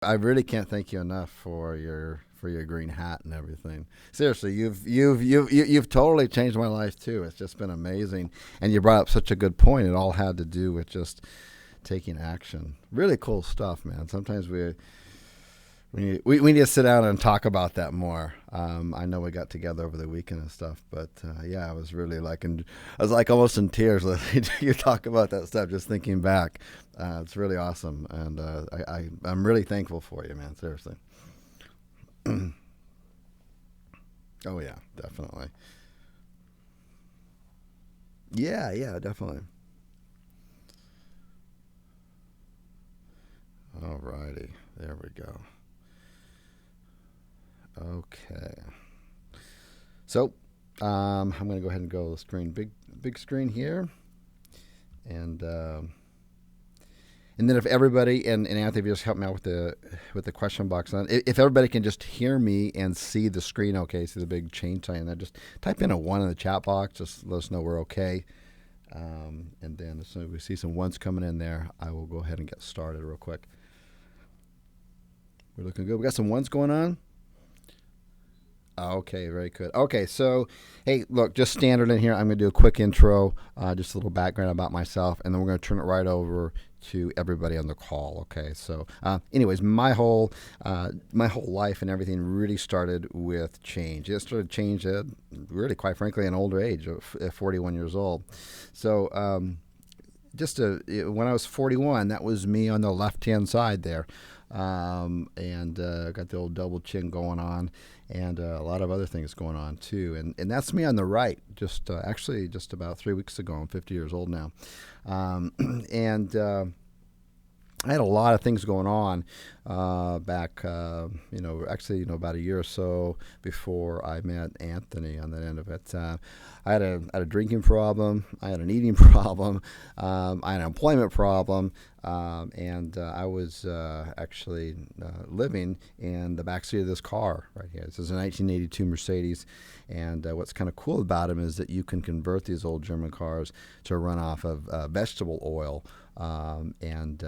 I really can't thank you enough for your green hat and everything. Seriously, you've totally changed my life too. It's just been amazing, and you brought up such a good point. It all had to do with just taking action. Really cool stuff, man. Sometimes we need to sit down and talk about that more. I know we got together over the weekend and stuff, but yeah, I was really like, I was like almost in tears listening to you talk about that stuff. Just thinking back, it's really awesome, and I'm really thankful for you, man. Seriously. Oh yeah, definitely. Yeah, yeah, definitely. All righty, there we go. Okay, so I'm gonna go ahead and go to the screen, big screen here, and and then if everybody and Anthony, if you just help me out with the question box, if everybody can just hear me and see the screen, okay, see the big chain sign, then just type in a one in the chat box. Just let us know we're okay. And then as soon as we see some ones coming in there, I will go ahead and get started real quick. We're looking good. We got some ones going on. Okay, very good. Okay, so hey, look, just standard in here. I'm going to do a quick intro, just a little background about myself, and then we're going to turn it right over to everybody on the call. Okay, so anyways, my whole life and everything really started with change. It started change at really, quite frankly, an older age, at 41 years old. So when I was 41, that was me on the left hand side there, and got the old double chin going on, and a lot of other things going on too. And that's me on the right. Just actually, just about 3 weeks ago, I'm 50 years old now, and I had a lot of things going on back, about a year or so before I met Anthony on that end of it. I had a drinking problem, I had an eating problem, I had an employment problem, and I was actually living in the backseat of this car right here. This is a 1982 Mercedes, and what's kind of cool about them is that you can convert these old German cars to run off of vegetable oil. And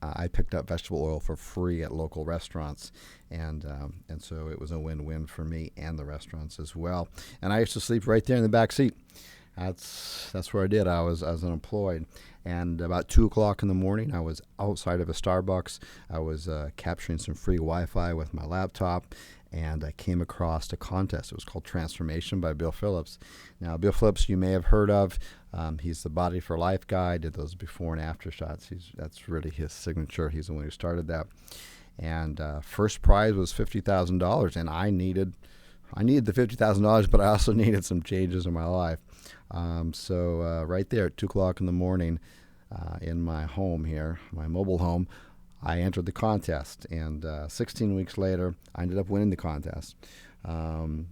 I picked up vegetable oil for free at local restaurants, and so it was a win-win for me and the restaurants as well. And I used to sleep right there in the back seat. That's where I did. I was unemployed, and about 2 o'clock in the morning, I was outside of a Starbucks. I was capturing some free Wi-Fi with my laptop, and I came across a contest. It was called Transformation by Bill Phillips. Now, Bill Phillips, you may have heard of. He's the Body for Life guy. Did those before and after shots. That's really his signature. He's the one who started that. And first prize was $50,000, and I needed the $50,000, but I also needed some changes in my life. So right there at 2 o'clock in the morning, in my home here, my mobile home, I entered the contest, and 16 weeks later, I ended up winning the contest. And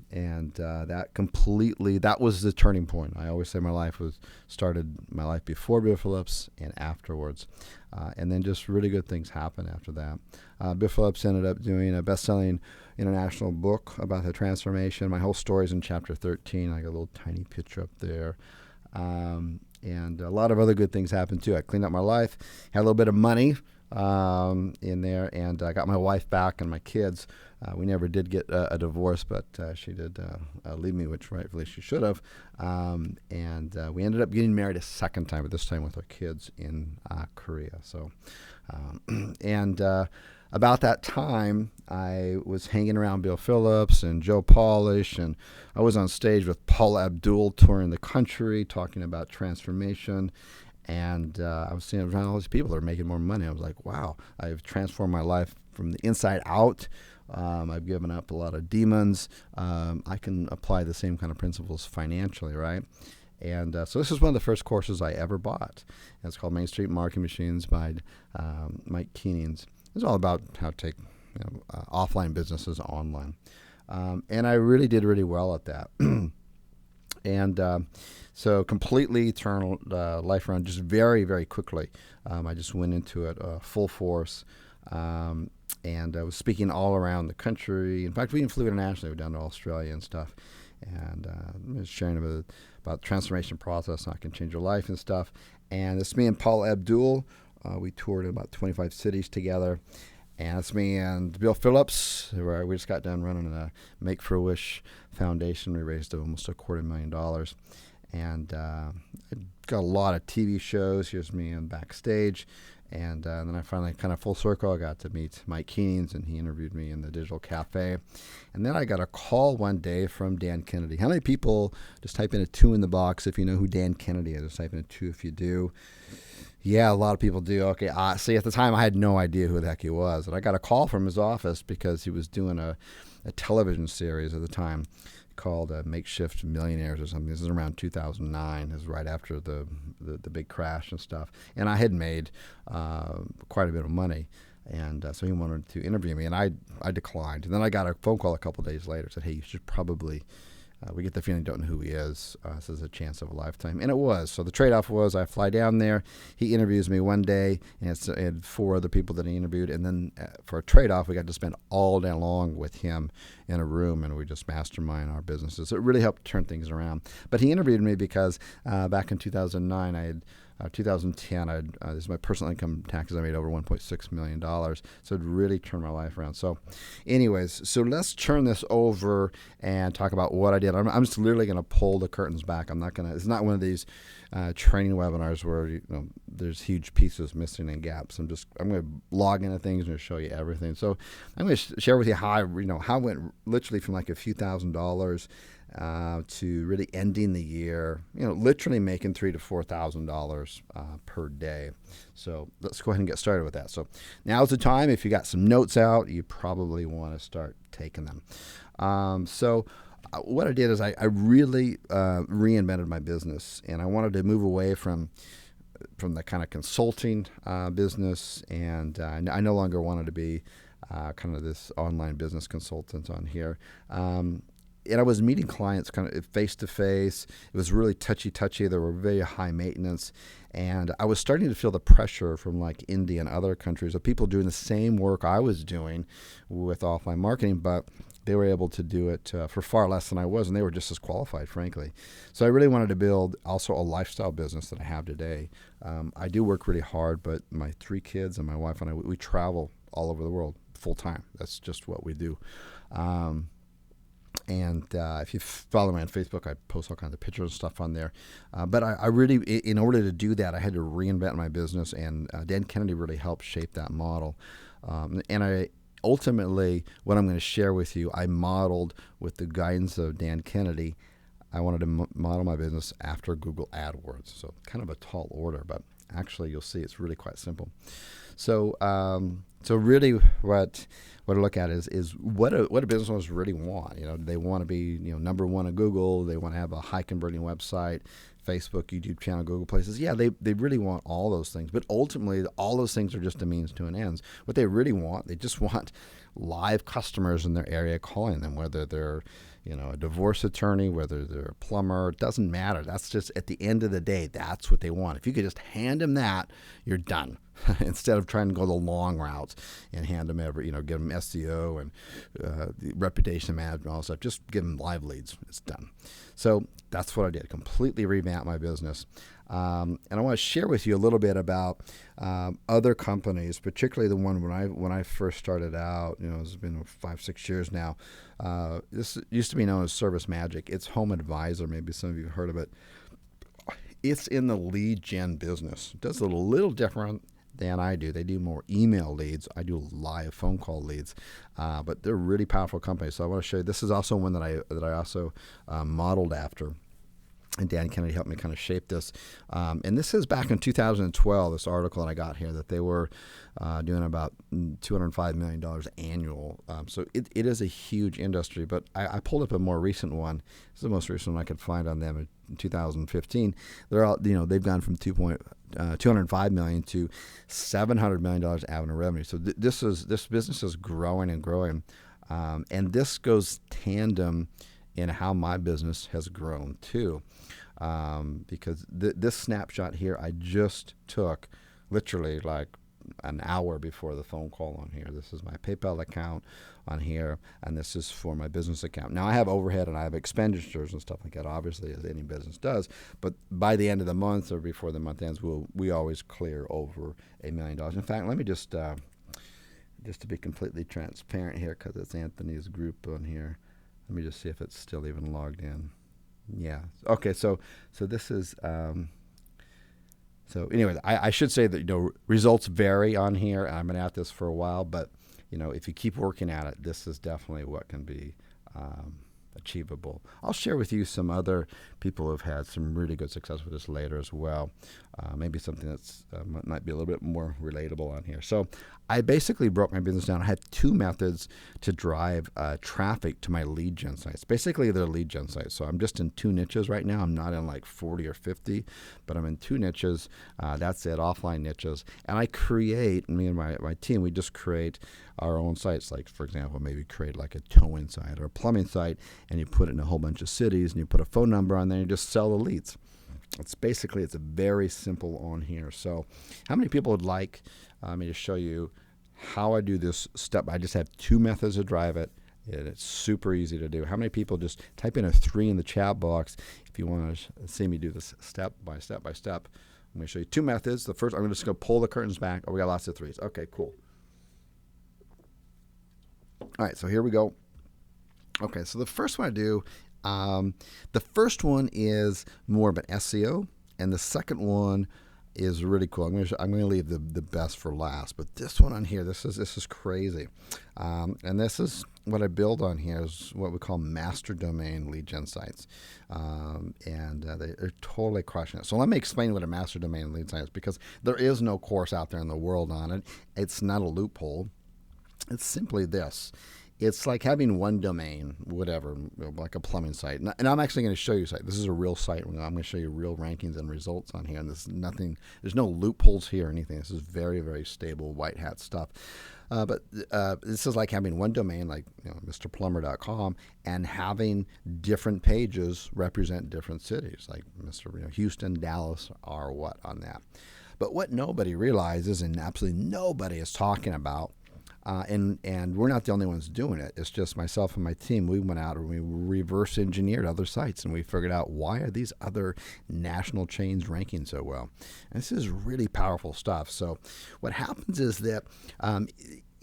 that was the turning point. I always say my life before Bill Phillips and afterwards. And then just really good things happened after that. Bill Phillips ended up doing a best-selling international book about the transformation. My whole story's in chapter 13. I got a little tiny picture up there. And a lot of other good things happened too. I cleaned up my life, had a little bit of money in there, and I got my wife back and my kids. We never did get a divorce, but she did leave me, which rightfully she should have. And we ended up getting married a second time, but this time with our kids in Korea. So, and about that time, I was hanging around Bill Phillips and Joe Polish, and I was on stage with Paul Abdul touring the country, talking about transformation. And I was seeing around all these people that are making more money. I was like, wow, I've transformed my life from the inside out. I've given up a lot of demons. I can apply the same kind of principles financially, right? And so this is one of the first courses I ever bought. And it's called Main Street Marketing Machines by Mike Keenings. It's all about how to take offline businesses online. And I really did really well at that. And so completely turned life around just very, very quickly. I just went into it full force. And I was speaking all around the country. In fact, we even flew internationally. We were down to Australia and stuff. And I was sharing about the transformation process, and I can change your life and stuff. And it's me and Paul Abdul. We toured about 25 cities together. And it's me and Bill Phillips, where we just got done running a Make-for-Wish Foundation. We raised almost $250,000. And got a lot of TV shows. Here's me in backstage. And then I finally, kind of full circle, I got to meet Mike Keenings, and he interviewed me in the Digital Cafe. And then I got a call one day from Dan Kennedy. How many people, just type in a 2 in the box if you know who Dan Kennedy is? Just type in a 2 if you do. Yeah, a lot of people do. Okay, see, at the time, I had no idea who the heck he was. And I got a call from his office because he was doing a television series at the time called Makeshift Millionaires or something. This is around 2009. This is right after the big crash and stuff. And I had made quite a bit of money. And so he wanted to interview me, and I declined. And then I got a phone call a couple of days later. Said, hey, you should probably... we get the feeling you don't know who he is. This is a chance of a lifetime. And it was. So the trade-off was I fly down there. He interviews me one day, and it's had 4 other people that he interviewed. And then for a trade-off, we got to spend all day long with him in a room, and we just mastermind our businesses. So it really helped turn things around. But he interviewed me because back in 2009, I had 2010, this is my personal income taxes. I made over $1.6 million. So it really turned my life around. So anyways, so let's turn this over and talk about what I did. I'm just literally going to pull the curtains back. I'm not going to, it's not one of these training webinars where there's huge pieces missing and gaps. I'm going to log into things and show you everything. So I'm going to share with you how I went literally from like a few $1,000s to really ending the year, literally making $3,000 to $4,000 per day. So let's go ahead and get started with that. So now's the time. If you got some notes out, you probably want to start taking them. So what I did is I really reinvented my business, and I wanted to move away from the kind of consulting business, and I no longer wanted to be kind of this online business consultant on here. And I was meeting clients kind of face-to-face. It was really touchy-touchy. They were very high maintenance. And I was starting to feel the pressure from like India and other countries of people doing the same work I was doing with offline marketing, but they were able to do it for far less than I was, and they were just as qualified, frankly. So I really wanted to build also a lifestyle business that I have today. I do work really hard, but my 3 kids and my wife and I, we travel all over the world full-time. That's just what we do. And if you follow me on Facebook, I post all kinds of pictures and stuff on there. But I really, in order to do that, I had to reinvent my business, and Dan Kennedy really helped shape that model. And I ultimately, what I'm going to share with you, I modeled with the guidance of Dan Kennedy. I wanted to model my business after Google AdWords. So kind of a tall order, but actually you'll see it's really quite simple. So really what I look at is what a business owners really want. They want to be number one at Google. They want to have a high converting website, Facebook, YouTube channel, Google Places. Yeah, they really want all those things. But ultimately, all those things are just a means to an end. What they really want, they just want live customers in their area calling them, whether they're a divorce attorney, whether they're a plumber, it doesn't matter. That's just, at the end of the day, that's what they want. If you could just hand them that, you're done. Instead of trying to go the long routes and hand them give them SEO and reputation management and all that stuff, just give them live leads. It's done. So that's what I did, completely revamp my business. And I want to share with you a little bit about other companies, particularly the one when I first started out. It's been 5-6 years now. This used to be known as Service Magic. It's Home Advisor. Maybe some of you have heard of it. It's in the lead gen business. It does a little different than I do. They do more email leads. I do live phone call leads, but they're really powerful companies. So I want to show you. This is also one that I also modeled after. And Dan Kennedy helped me kind of shape this. And this is back in 2012, this article that I got here, that they were doing about $205 million annual. So it is a huge industry. But I pulled up a more recent one. This is the most recent one I could find on them in 2015. They're all, they've gone from $205 million to $700 million annual revenue. So this business is growing and growing. And this goes tandem in how my business has grown too. Because this snapshot here I just took literally like an hour before the phone call on here. This is my PayPal account on here, and this is for my business account. Now I have overhead and I have expenditures and stuff like that, obviously, as any business does. But by the end of the month or before the month ends, we always clear over $1 million. In fact, let me just just to be completely transparent here, because it's Anthony's group on here. Let me just see if it's still even logged in. Yeah. Okay. So this is. So anyway, I should say that results vary on here. I've been at this for a while, but if you keep working at it, this is definitely what can be achievable. I'll share with you some other people who have had some really good success with this later as well. Maybe something that's might be a little bit more relatable on here. So I basically broke my business down. I had two methods to drive traffic to my lead gen sites. Basically, they're lead gen sites. So I'm just in two niches right now. I'm not in like 40 or 50, but I'm in two niches. That's it, offline niches. And I create, me and my team, we just create our own sites. Like, for example, maybe create like a towing site or a plumbing site, and you put it in a whole bunch of cities, and you put a phone number on there, and you just sell the leads. It's a very simple on here. So how many people would like me to show you how I do this step? I just have two methods to drive it. It's super easy to do. How many people just type in a 3 in the chat box if you want to see me do this step by step by step? I'm going to show you two methods. The first, I'm just going to pull the curtains back. Oh, we got lots of 3s. Okay, cool. All right, so here we go. Okay, so the first one I do, the first one is more of an SEO, and the second one is really cool. I'm going to leave the best for last, but this one on here, this is crazy, and this is what I build on here is what we call master domain lead gen sites, and they're totally crushing it. So let me explain what a master domain lead site is, because there is no course out there in the world on it. It's not a loophole. It's simply this. It's like having one domain, whatever, like a plumbing site. And I'm actually going to show you a site. This is a real site. I'm going to show you real rankings and results on here. And there's no loopholes here or anything. This is very, very stable white hat stuff. But this is like having one domain, like MrPlumber.com, and having different pages represent different cities, like Houston, Dallas are what on that. But what nobody realizes, and absolutely nobody is talking about, and we're not the only ones doing it. It's just myself and my team. We went out and we reverse engineered other sites, and we figured out, why are these other national chains ranking so well? And this is really powerful stuff. So what happens is that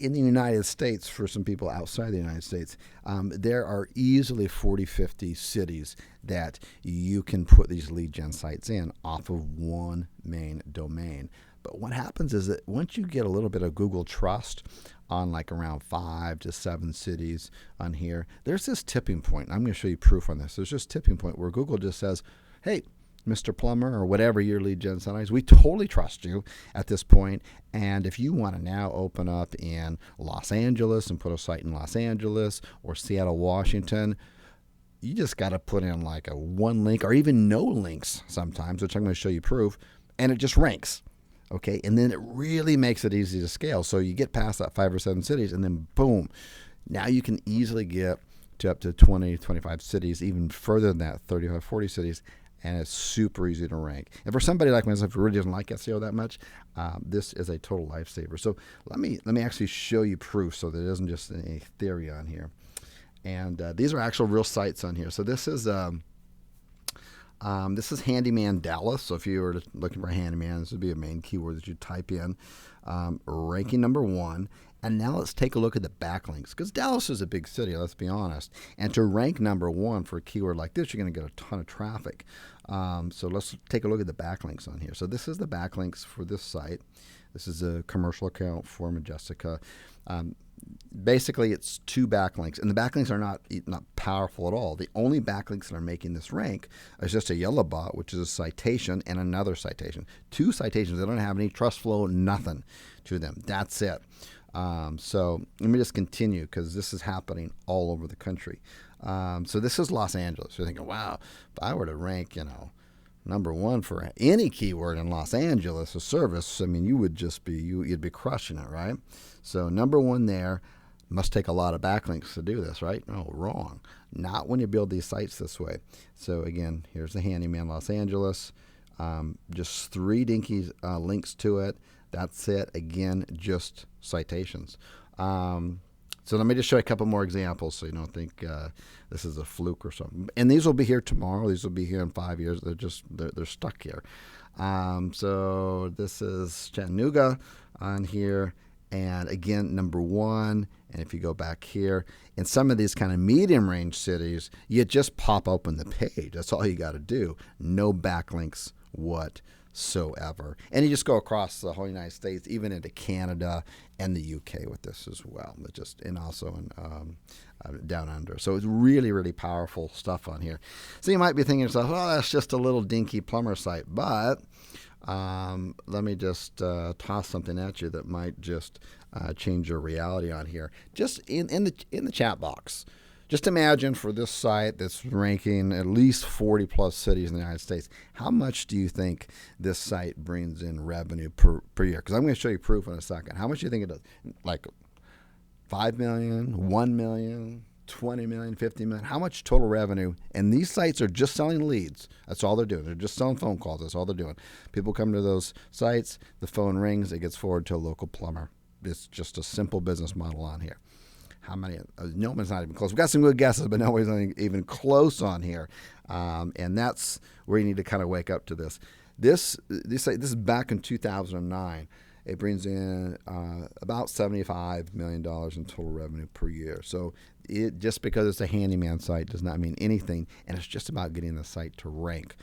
in the United States, for some people outside the United States, there are easily 40, 50 cities that you can put these lead gen sites in off of one main domain. But what happens is that once you get a little bit of Google trust on like around 5 to 7 cities on here, there's this tipping point. I'm going to show you proof on this. There's this tipping point where Google just says, hey, Mr. Plumber, or whatever your lead gen site is, we totally trust you at this point. And if you want to now open up in Los Angeles and put a site in Los Angeles or Seattle, Washington, you just got to put in like a one link or even no links sometimes, which I'm going to show you proof, and it just ranks. Okay, and then it really makes it easy to scale. So you get past that 5 or 7 cities, and then boom, now you can easily get to up to 20, 25 cities, even further than that, 35, 40 cities, and it's super easy to rank. And for somebody like myself who really doesn't like SEO that much, this is a total lifesaver. So let me actually show you proof, so that it isn't just a theory on here. And these are actual real sites on here. So this is Handyman Dallas. So if you were looking for a handyman, this would be a main keyword that you type in. Ranking number 1. And now let's take a look at the backlinks, because Dallas is a big city, let's be honest. And to rank number 1 for a keyword like this, you're going to get a ton of traffic. So let's take a look at the backlinks on here. So this is the backlinks for this site. This is a commercial account for Majestica. Basically, it's 2 backlinks, and the backlinks are not powerful at all. The only backlinks that are making this rank is just a yellow bot, which is a citation, and another citation. 2 citations. They don't have any trust flow, nothing to them. That's it. So let me just continue, because this is happening all over the country. So this is Los Angeles. You're thinking, wow, if I were to rank, number 1 for any keyword in Los Angeles, a service, I mean, you'd be crushing it, right? So number 1 there. Must take a lot of backlinks to do this, right? No, wrong. Not when you build these sites this way. So again, here's the Handyman Los Angeles. Just 3 dinky links to it. That's it. Again, just citations. So let me just show you a couple more examples, so you don't think this is a fluke or something. And these will be here tomorrow. These will be here in 5 years. They're stuck here. So this is Chattanooga on here. And again, number one, and if you go back here, in some of these kind of medium range cities, you just pop open the page. That's all you got to do. No backlinks whatsoever. And you just go across the whole United States, even into Canada and the UK with this as well. And also in down under. So it's really, really powerful stuff on here. So you might be thinking to yourself, oh, that's just a little dinky plumber site. But let me just toss something at you that might just change your reality on here. Just in the chat box. Just imagine for this site that's ranking at least 40 plus cities in the United States, how much do you think this site brings in revenue per year? Because I'm going to show you proof in a second. How much do you think it does? Like 5 million, 1 million, 20 million, 50 million? How much total revenue? And these sites are just selling leads. That's all they're doing. They're just selling phone calls. That's all they're doing. People come to those sites, the phone rings, it gets forwarded to a local plumber. It's just a simple business model on here. How many? No one's not even close. We've got some good guesses, but nobody's not even close on here. And that's where you need to kind of wake up to this. This is back in 2009. It brings in about $75 million in total revenue per year. So it just because it's a handyman site does not mean anything, and it's just about getting the site to rank.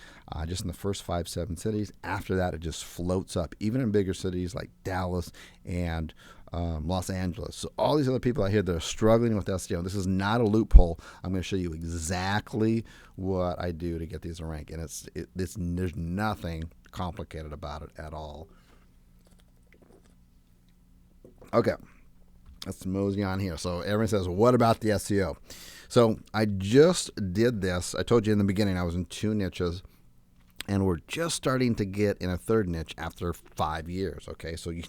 Just in the first 5-7 cities. After that, it just floats up, even in bigger cities like Dallas and Los Angeles. So all these other people out here that are struggling with SEO, this is not a loophole. I'm going to show you exactly what I do to get these to rank, and there's nothing complicated about it at all. Okay, let's mosey on here. So everyone says, what about the SEO? So I just did this. I told you in the beginning I was in 2 niches, and we're just starting to get in a 3rd niche after 5 years. Okay, so you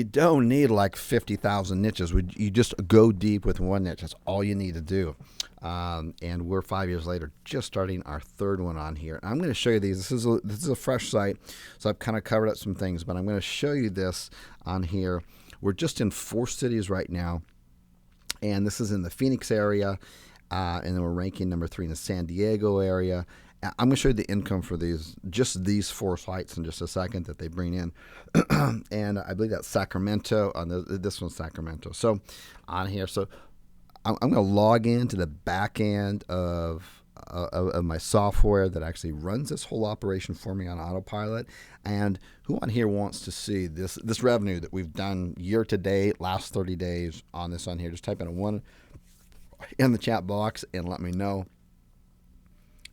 don't need like 50,000 niches. You just go deep with one niche. That's all you need to do. And we're 5 years later, just starting our 3rd one on here. I'm going to show you these. This is a fresh site, so I've kind of covered up some things, but I'm going to show you this on here. We're just in 4 cities right now, and this is in the Phoenix area, and then we're ranking number 3 in the San Diego area. I'm going to show you the income for just these 4 sites in just a second that they bring in. And I believe that's Sacramento. This one's Sacramento. So on here, so I'm going to log into the back end of my software that actually runs this whole operation for me on autopilot. And who on here wants to see this revenue that we've done year to date, last 30 days on this on here? Just type in a 1 in the chat box and let me know.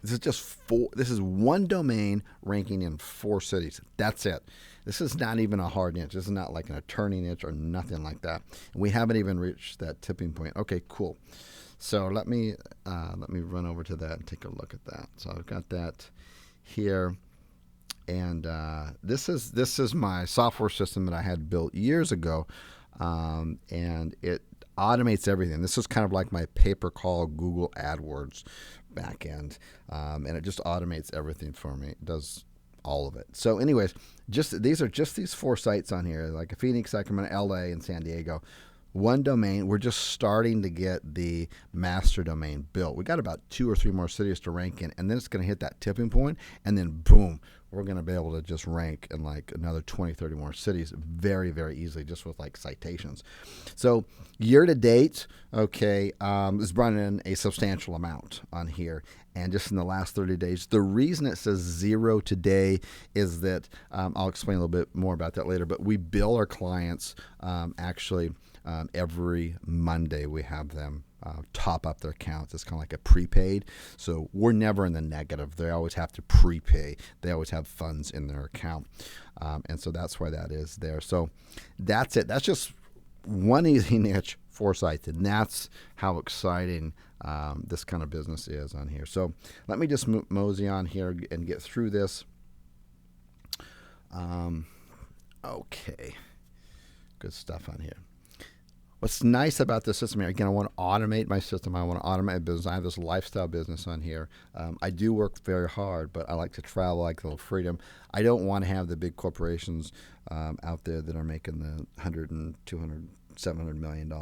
This is just 4. This is 1 domain ranking in 4 cities. That's it. This is not even a hard niche. This is not like an attorney niche or nothing like that. And we haven't even reached that tipping point. Okay, cool. So let me run over to that and take a look at that. So I've got that here, and this is my software system that I had built years ago, and it automates everything. This is kind of like my pay-per-call Google AdWords backend, and it just automates everything for me. It does all of it. So anyways, these are just these 4 sites on here, like Phoenix, Sacramento, LA, and San Diego. 1 domain. We're just starting to get the master domain built. We got about 2 or 3 more cities to rank in, and then it's going to hit that tipping point, and then boom, we're going to be able to just rank in like another 20, 30 more cities very, very easily just with like citations. So year to date, okay, is brought in a substantial amount on here. And just in the last 30 days, the reason it says 0 today is that I'll explain a little bit more about that later, but we bill our clients actually every Monday. We have them top up their accounts. It's kind of like a prepaid. So we're never in the negative. They always have to prepay. They always have funds in their account. And so that's why that is there. So that's it. That's just one easy niche, 4 sites. And that's how exciting this kind of business is on here. So let me just mosey on here and get through this. Okay. Good stuff on here. What's nice about this system here, again, I want to automate my system. I want to automate my business. I have this lifestyle business on here. I do work very hard, but I like to travel, I like a little freedom. I don't want to have the big corporations out there that are making the 100 and 200 $700 million.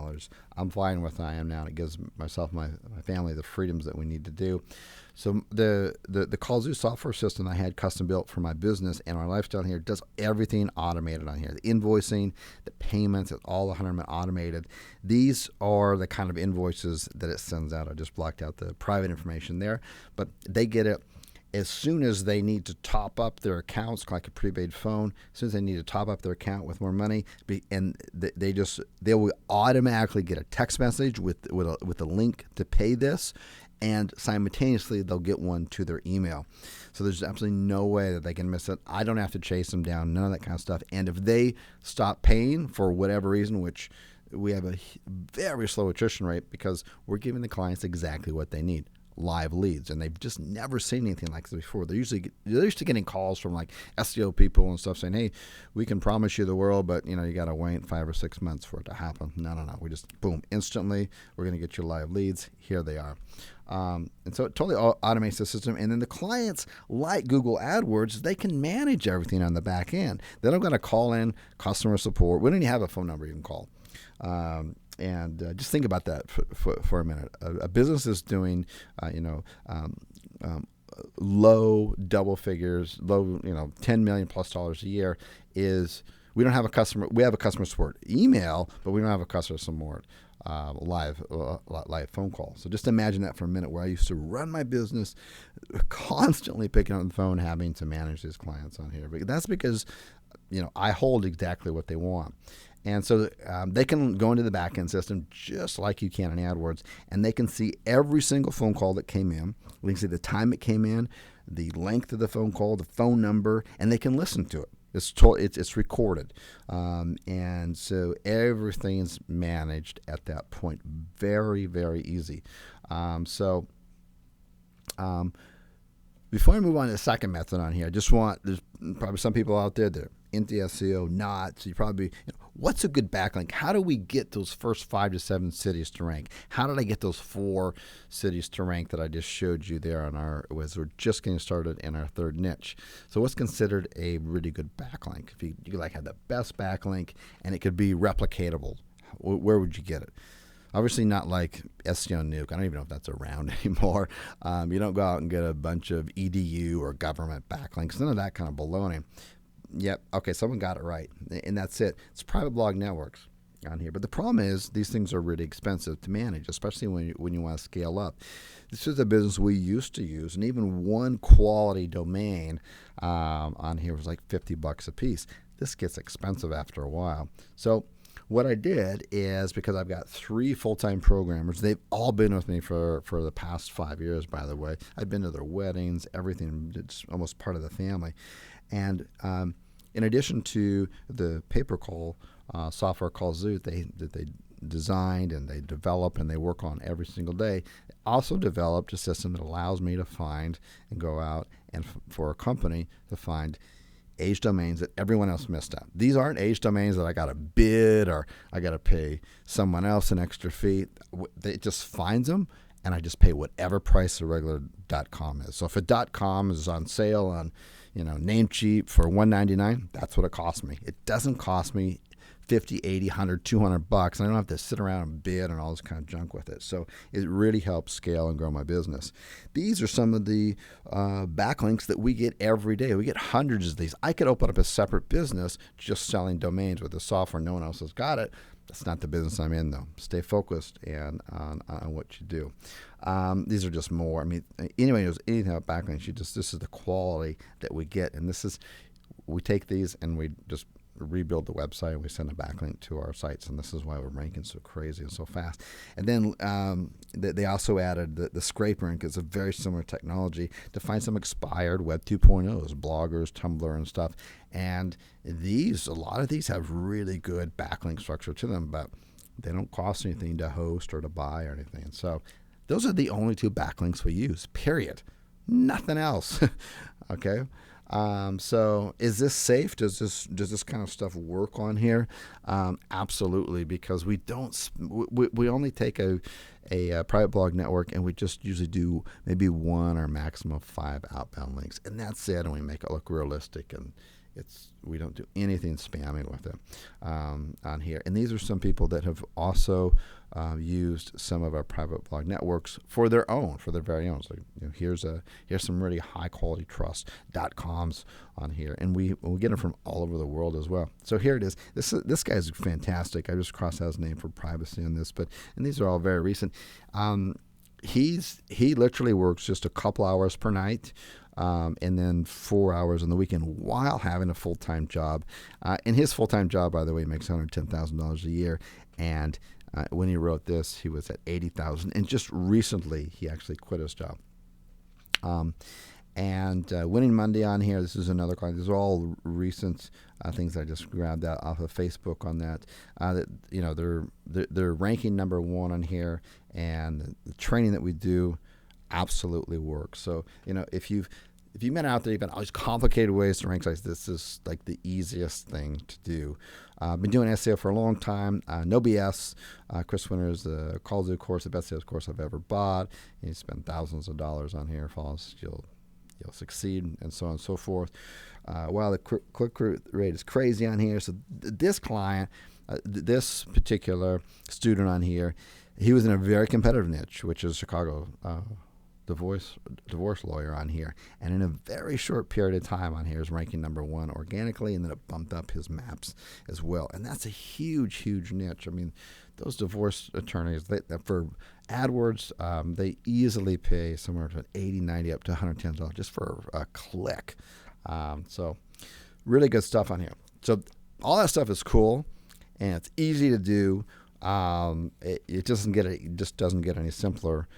I'm fine with where I am now, and it gives myself, my family, the freedoms that we need to do. So the CallZoo software system I had custom built for my business and my lifestyle here does everything automated on here. The invoicing, the payments, it's all 100% automated. These are the kind of invoices that it sends out. I just blocked out the private information there, but they get it as soon as they need to top up their accounts, like a prepaid phone. As soon as they need to top up their account with more money, and they will automatically get a text message with a link to pay this, and simultaneously they'll get one to their email. So there's absolutely no way that they can miss it. I don't have to chase them down, none of that kind of stuff. And if they stop paying for whatever reason, which we have a very slow attrition rate because we're giving the clients exactly what they need. Live leads, and they've just never seen anything like this before. They're used to getting calls from like SEO people and stuff saying, "Hey, we can promise you the world, but you got to wait 5 or 6 months for it to happen." No. We just boom, instantly we're going to get you live leads. Here they are, and so it totally automates the system. And then the clients, like Google AdWords, they can manage everything on the back end. They're not going to call in customer support. We don't even have a phone number you can call. And just think about that for a minute. A business is doing, low double figures, low, $10 million plus a year. We don't have a customer. We have a customer support email, but we don't have a customer support live phone call. So just imagine that for a minute, where I used to run my business, constantly picking up the phone, having to manage these clients on here. But that's because I hold exactly what they want. And so they can go into the back-end system just like you can in AdWords, and they can see every single phone call that came in. They can see the time it came in, the length of the phone call, the phone number, and they can listen to it. It's recorded. And so everything's managed at that point. Very, very easy. Before I move on to the second method on here, there's probably some people out there that are into SEO, not. So you probably, what's a good backlink? How do we get those first 5 to 7 cities to rank? How did I get those 4 cities to rank that I just showed you there as we're just getting started in our third niche? So what's considered a really good backlink? If you have the best backlink and it could be replicatable, where would you get it? Obviously not like SEO Nuke. I don't even know if that's around anymore. You don't go out and get a bunch of EDU or government backlinks. None of that kind of baloney. Yep. Okay, someone got it right. And that's it. It's private blog networks on here. But the problem is these things are really expensive to manage, especially when you want to scale up. This is a business we used to use, and even one quality domain on here was like $50 a piece. This gets expensive after a while. So what I did is, because I've got 3 full-time programmers, they've all been with me for the past 5 years, by the way. I've been to their weddings, everything. It's almost part of the family. And in addition to the pay-per-call software CallZoo that they designed and they develop and they work on every single day, they also developed a system that allows me to find and go out and for a company to find age domains that everyone else missed out. These aren't age domains that I got to bid or I got to pay someone else an extra fee. It just finds them, and I just pay whatever price the regular .com is. So if a .com is on sale on, Namecheap for $199, that's what it costs me. It doesn't cost me $50, $80, $100, $200, and I don't have to sit around and bid and all this kind of junk with it. So it really helps scale and grow my business. These are some of the backlinks that we get every day. We get hundreds of these. I could open up a separate business just selling domains with the software. No one else has got it. That's not the business I'm in, though. Stay focused and on what you do. These are just more. I mean, anybody knows anything about backlinks, this is the quality that we get. And we take these and we just rebuild the website, and we send a backlink to our sites, and this is why we're ranking so crazy and so fast. And then they also added the scraper, and it's a very similar technology to find some expired Web 2.0s, bloggers, Tumblr, and stuff. And a lot of these have really good backlink structure to them, but they don't cost anything to host or to buy or anything. So those are the only 2 backlinks we use, period. Nothing else. Okay. So is this safe? Does this kind of stuff work on here? Absolutely, because we only take a private blog network, and we just usually do maybe 1 or maximum 5 outbound links, and that's it. And we make it look realistic, and we don't do anything spammy with it on here. And these are some people that have also used some of our private blog networks for their very own. So here's some really high quality trust.coms on here, and we get them from all over the world as well. So here it is. This guy's fantastic. I just crossed out his name for privacy on this, and these are all very recent. He literally works just a couple hours per night. And then 4 hours on the weekend while having a full-time job. And his full-time job, by the way, makes $110,000 a year. And when he wrote this, he was at $80,000. And just recently, he actually quit his job. Winning Monday on here, this is another client. These are all recent things I just grabbed out off of Facebook on that. They're ranking number 1 on here, and the training that we do absolutely works. So if you've been out there, you've been all these complicated ways to rank sites, this is like the easiest thing to do. I've been doing SEO for a long time. No BS. Chris Winter's the Call Zoo course, the best sales course I've ever bought. You spend thousands of dollars on here. You'll succeed, and so on and so forth. While the click-through rate is crazy on here. So this client, this particular student on here, he was in a very competitive niche, which is Chicago divorce lawyer on here, and in a very short period of time on here is ranking number 1 organically, and then it bumped up his maps as well. And that's a huge niche. I mean, those divorce attorneys, for AdWords, they easily pay somewhere between $80, $90, up to $110 just for a click. So really good stuff on here. So all that stuff is cool, and it's easy to do. It just doesn't get any simpler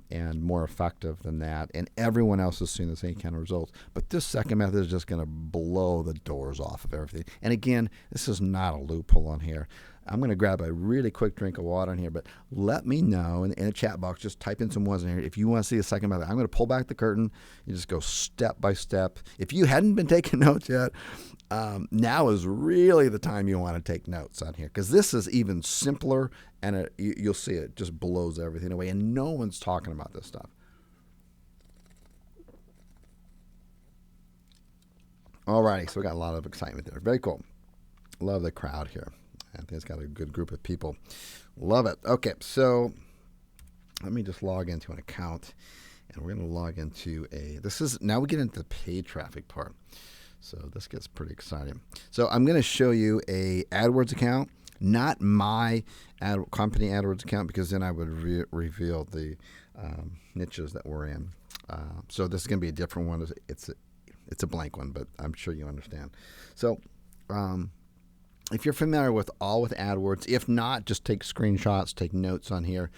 and more effective than that. And everyone else is seeing the same kind of results. But this second method is just going to blow the doors off of everything. And again, this is not a loophole on here. I'm going to grab a really quick drink of water in here, but let me know in the chat box. Just type in some ones in here if you want to see a second method. I'm going to pull back the curtain. You just go step by step. If you hadn't been taking notes yet, now is really the time you want to take notes on here, because this is even simpler, and you'll see it just blows everything away, and no one's talking about this stuff. Alrighty, so we got a lot of excitement there. Very cool. Love the crowd here. I think it's got a good group of people. Love it. Okay, so let me just log into an account, and we're going to log into now we get into the paid traffic part. So this gets pretty exciting. So I'm going to show you a AdWords account, not my company AdWords account, because then I would reveal the niches that we're in. So this is going to be a different one. It's a blank one, but I'm sure you understand. So if you're familiar with AdWords, if not, just take screenshots, take notes on here,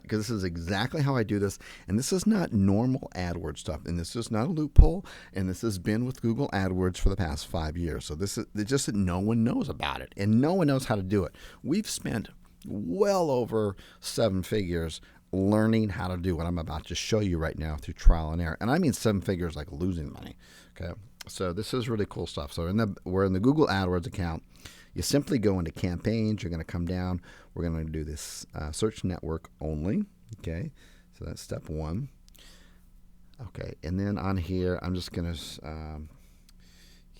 because this is exactly how I do this. And this is not normal AdWords stuff, and this is not a loophole, and this has been with Google AdWords for the past 5 years. So this is just that no one knows about it, and no one knows how to do it. We've spent well over 7 figures learning how to do what I'm about to show you right now through trial and error. And I mean 7 figures like losing money. Okay, so this is really cool stuff. So we're in the Google AdWords account. You simply go into campaigns. You're going to come down. We're going to do this search network only. Okay, so that's step 1. Okay, and then on here, I'm just going to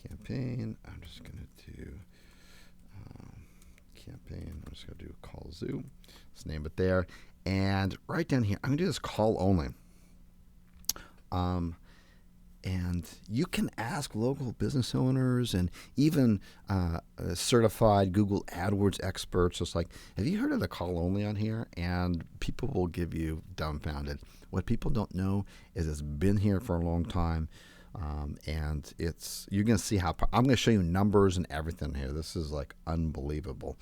campaign. I'm just going to do campaign. I'm just going to do Call Zoo. Let's name it there. And right down here, I'm going to do this call only. And you can ask local business owners and even certified Google AdWords experts, just like, have you heard of the call only on here? And people will give you dumbfounded. What people don't know is it's been here for a long time. And you're going to see how, I'm going to show you numbers and everything here. This is like unbelievable.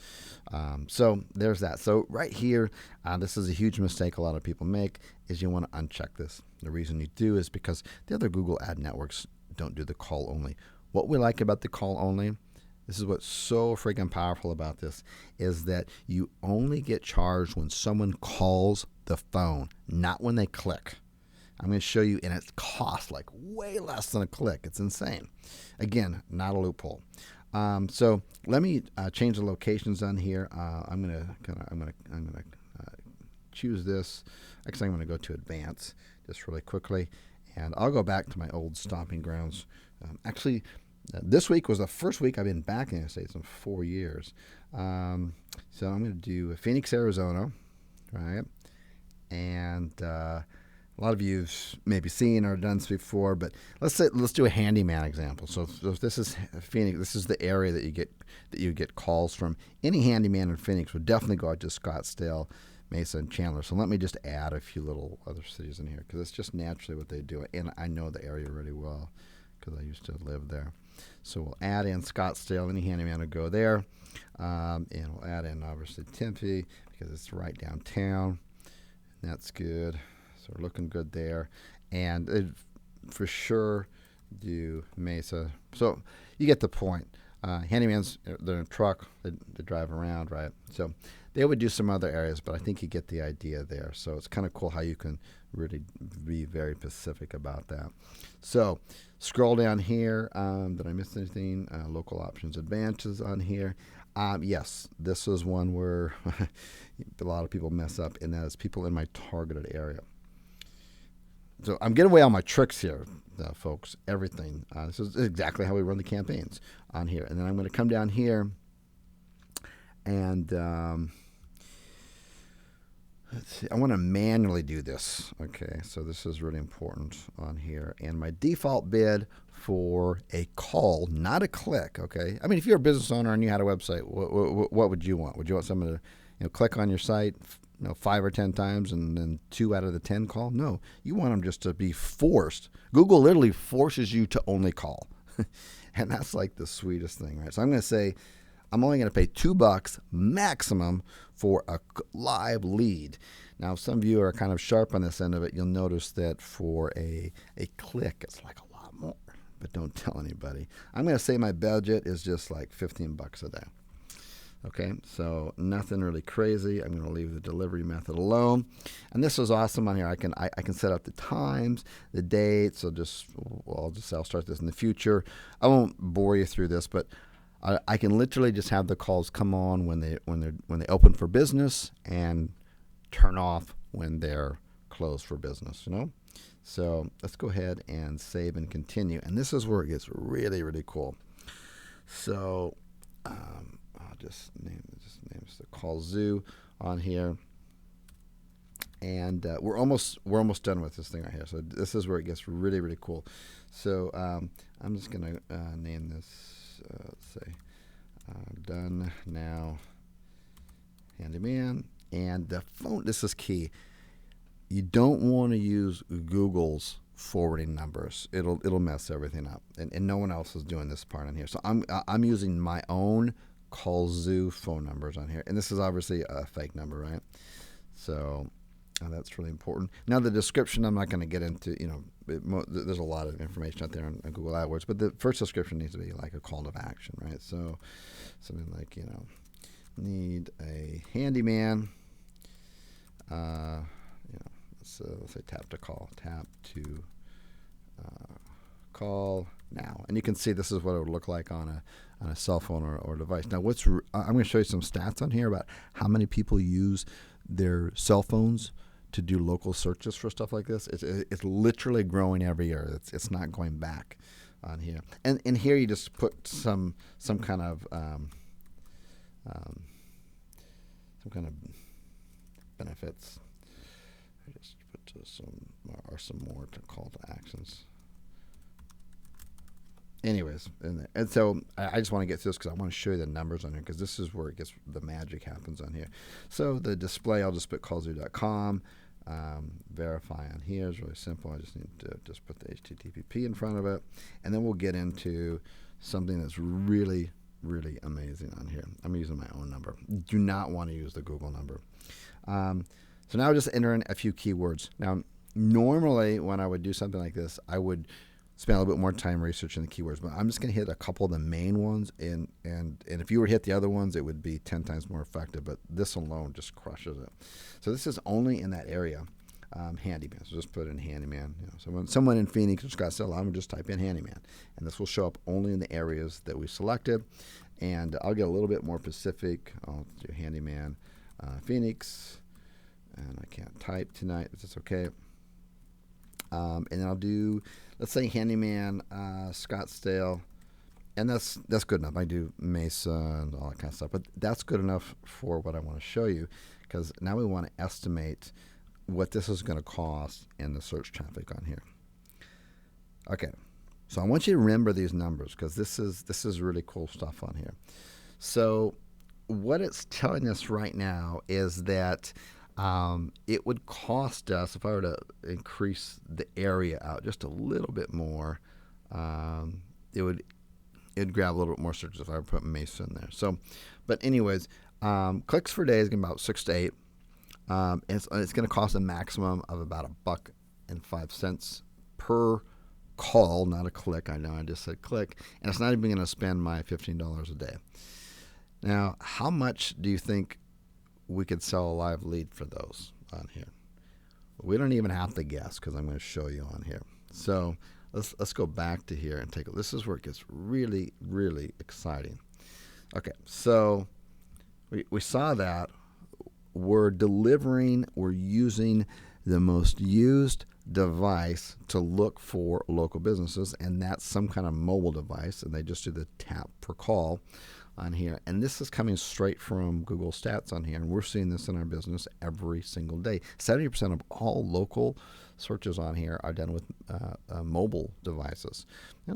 So there's that. So right here, this is a huge mistake a lot of people make, is you want to uncheck this. The reason you do is because the other Google ad networks don't do the call only. What we like about the call only, this is what's so freaking powerful about this, is that you only get charged when someone calls the phone, not when they click. I'm going to show you, and it costs like way less than a click. It's insane. Again, not a loophole. So let me change the locations on here. I'm going to choose this. Actually, I'm going to go to advanced just really quickly, and I'll go back to my old stomping grounds. Actually, This week was the first week I've been back in the United States in 4 years. So I'm going to do Phoenix, Arizona, right? And a lot of you've maybe seen or done this before, but let's do a handyman example. So if this is Phoenix, this is the area that you get calls from. Any handyman in Phoenix would definitely go out to Scottsdale, Mesa, and Chandler. So let me just add a few little other cities in here because it's just naturally what they do, and I know the area really well because I used to live there. So we'll add in Scottsdale. Any handyman would go there, and we'll add in obviously Tempe because it's right downtown. That's good. So we're looking good there. And for sure do Mesa. So you get the point. Handymans, they're in a truck. They drive around, right? So they would do some other areas, but I think you get the idea there. So it's kind of cool how you can really be very specific about that. So scroll down here. Did I miss anything? Local options advantages on here. Yes, this is one where a lot of people mess up, and that is people in my targeted area. So I'm giving away all my tricks here, folks, everything. This is exactly how we run the campaigns on here. And then I'm going to come down here and let's see. I want to manually do this. Okay, so this is really important on here. And my default bid for a call, not a click, okay? I mean, if you're a business owner and you had a website, what would you want? Would you want someone to click on your site 5 or 10 times and then 2 out of the 10 call? No, you want them just to be forced. Google literally forces you to only call. And that's like the sweetest thing, right? So I'm going to say I'm only going to pay $2 maximum for a live lead. Now, if some of you are kind of sharp on this end of it, you'll notice that for a click, it's like a lot more, but don't tell anybody. I'm going to say my budget is just like $15 a day. Okay, so nothing really crazy. I'm going to leave the delivery method alone. And this is awesome on here. I can set up the times, the dates. I'll start this in the future. I won't bore you through this, but I can literally just have the calls come on when they open for business and turn off when they're closed for business. So let's go ahead and save and continue. And this is where it gets really, really cool. So I'll just name the call zoo on here, and we're almost done with this thing right here. So this is where it gets really, really cool. So I'm just gonna name this. Let's say done now, handyman, and the phone. This is key. You don't want to use Google's forwarding numbers. It'll mess everything up, and no one else is doing this part on here. So I'm using my own Call Zoo phone numbers on here, and this is obviously a fake number, right? So that's really important. Now the description, I'm not going to get into. There's a lot of information out there on Google AdWords, but the first description needs to be like a call to action, right? So something like need a handyman. Let's say tap to call now, and you can see this is what it would look like on a cell phone or device. Now, I'm going to show you some stats on here about how many people use their cell phones to do local searches for stuff like this. It's literally growing every year. It's not going back on here. And here you just put some kind of benefits. I just put some more to call to actions. Anyways, and so I just want to get to this because I want to show you the numbers on here because this is where the magic happens on here. So the display, I'll just put callzoo.com. Verify on here is really simple. I just need to just put the HTTP in front of it, and then we'll get into something that's really, really amazing on here. I'm using my own number. Do not want to use the Google number. So now I'll just enter in a few keywords. Now, normally when I would do something like this, I would spend a little bit more time researching the keywords, but I'm just going to hit a couple of the main ones, and if you were to hit the other ones, it would be 10 times more effective, but this alone just crushes it. So this is only in that area, handyman. So just put in handyman. So when someone in Phoenix or Scottsdale, I'm going to just type in handyman, and this will show up only in the areas that we selected, and I'll get a little bit more specific. I'll do handyman Phoenix, and I can't type tonight, but it's okay. And then I'll do, let's say, handyman Scottsdale, and that's good enough. I do Mesa and all that kind of stuff, but that's good enough for what I want to show you, because now we want to estimate what this is going to cost in the search traffic on here. Okay, so I want you to remember these numbers, because this is really cool stuff on here. So what it's telling us right now is that it would cost us, if I were to increase the area out just a little bit more, it'd grab a little bit more searches if I were to put Mesa in there. So, but anyways, clicks per day is going to be about 6 to 8. It's going to cost a maximum of about $1.05 per call, not a click. I know I just said click, and it's not even going to spend my $15 a day. Now, how much do you think we could sell a live lead for those on here? We don't even have to guess, because I'm going to show you on here. So let's go back to here and take a look. This is where it gets really, really exciting. Okay, so we saw that we're using the most used device to look for local businesses, and that's some kind of mobile device, and they just do the tap per call on here. And this is coming straight from Google Stats on here, and we're seeing this in our business every single day. 70% of all local searches on here are done with mobile devices.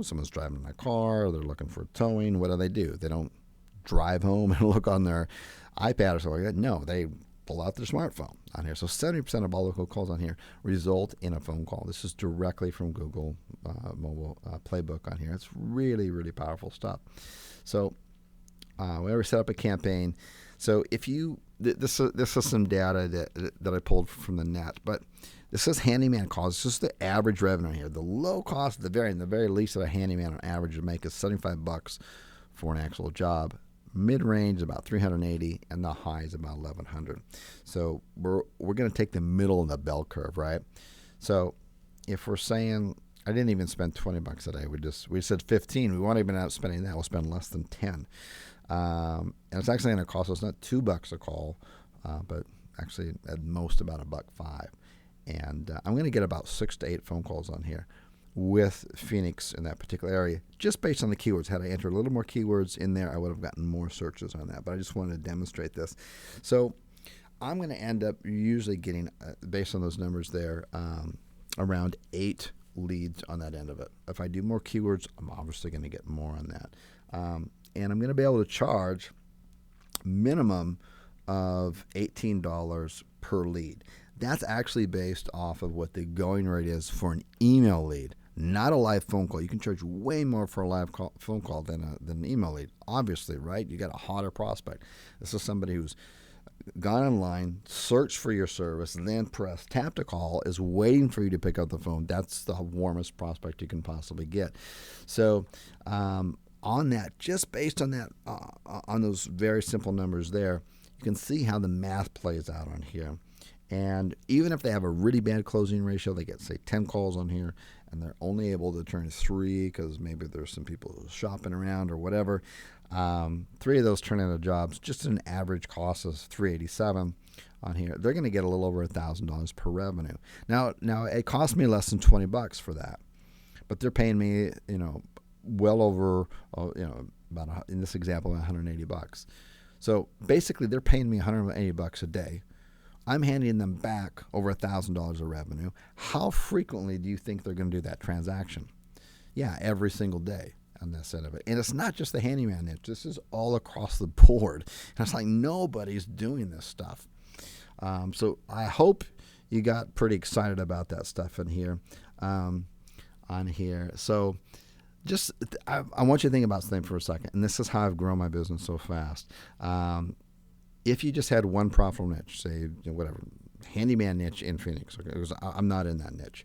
Someone's driving in a car, they're looking for towing. What do? They don't drive home and look on their iPad or something like that. No, they pull out their smartphone on here. So 70% of all local calls on here result in a phone call. This is directly from Google mobile playbook on here. It's really, really powerful stuff. So we already set up a campaign. So if you, this is some data that I pulled from the net, but this is handyman calls. This is the average revenue here. The low cost, the very least that a handyman on average would make is $75 for an actual job. Mid-range about $380, and the high is about $1,100. So we're going to take the middle of the bell curve, right? So if we're saying I didn't even spend $20 a day, we said 15. We won't even end up spending that. We'll spend less than 10. And it's actually going to cost us not $2 a call, but actually at most about $1.05. And I'm going to get about 6 to 8 phone calls on here with Phoenix in that particular area, just based on the keywords. Had I entered a little more keywords in there, I would have gotten more searches on that. But I just wanted to demonstrate this. So I'm going to end up usually getting, based on those numbers there, around 8 leads on that end of it. If I do more keywords, I'm obviously going to get more on that. And I'm going to be able to charge minimum of $18 per lead. That's actually based off of what the going rate is for an email lead, not a live phone call. You can charge way more for a live phone call than an email lead, obviously, right? You got a hotter prospect. This is somebody who's gone online, searched for your service, and then pressed tap to call, is waiting for you to pick up the phone. That's the warmest prospect you can possibly get. So on that, just based on that, on those very simple numbers there, you can see how the math plays out on here. And even if they have a really bad closing ratio, they get, say, 10 calls on here, and they're only able to turn 3 because maybe there's some people shopping around or whatever. 3 of those turn into jobs, just an average cost of $387 on here. They're going to get a little over $1,000 per revenue. Now it cost me less than $20 for that, but they're paying me, well over, about, in this example, $180. So basically, they're paying me $180 a day. I'm handing them back over $1,000 of revenue. How frequently do you think they're going to do that transaction? Yeah, every single day on this end of it. And it's not just the handyman niche. This is all across the board. And it's like nobody's doing this stuff. So I hope you got pretty excited about that stuff in here, on here. So just I want you to think about something for a second. And this is how I've grown my business so fast. If you just had one profitable niche, say, whatever, handyman niche in Phoenix, okay, because I'm not in that niche,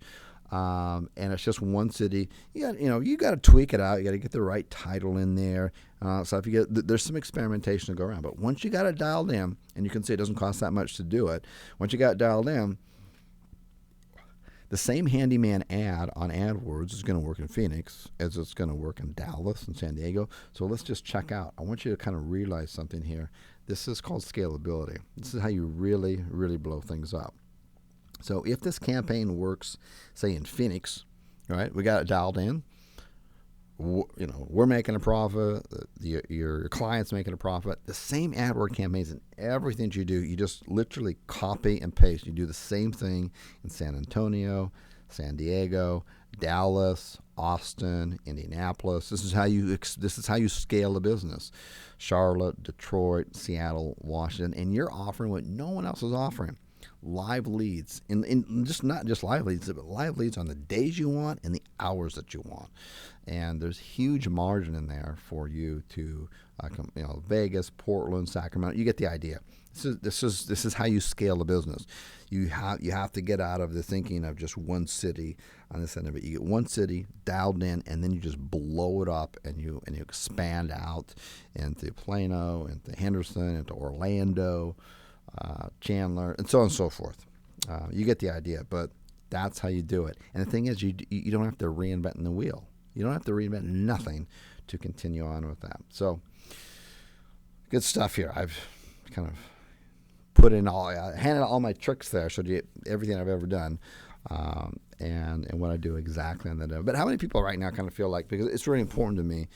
and it's just one city, you got to tweak it out. You got to get the right title in there. So if you there's some experimentation to go around. But once you got it dialed in, and you can see it doesn't cost that much to do it. Once you got it dialed in, the same handyman ad on AdWords is going to work in Phoenix as it's going to work in Dallas and San Diego. So let's just check out. I want you to kind of realize something here. This is called scalability. This is how you really, really blow things up. So if this campaign works, say in Phoenix, right, we got it dialed in, we're making a profit, your client's making a profit. The same AdWords campaigns and everything you do, you just literally copy and paste. You do the same thing in San Antonio, San Diego, Dallas, Austin, Indianapolis. This is how you scale a business. Charlotte, Detroit, Seattle, Washington, and you're offering what no one else is offering. Live leads, in just not just live leads, but live leads on the days you want and the hours that you want. And there's huge margin in there for you to, Vegas, Portland, Sacramento. You get the idea. This is how you scale a business. You have to get out of the thinking of just one city on this end of it. You get one city dialed in, and then you just blow it up, and you expand out into Plano, into Henderson, into Orlando, Chandler, and so on and so forth. You get the idea, but that's how you do it. And the thing is, you don't have to reinvent the wheel. You don't have to reinvent nothing to continue on with that. So, good stuff here. I've kind of put in handed out all my tricks there. Showed you everything I've ever done, and what I do exactly on that. But how many people right now kind of feel like, because it's really important to me,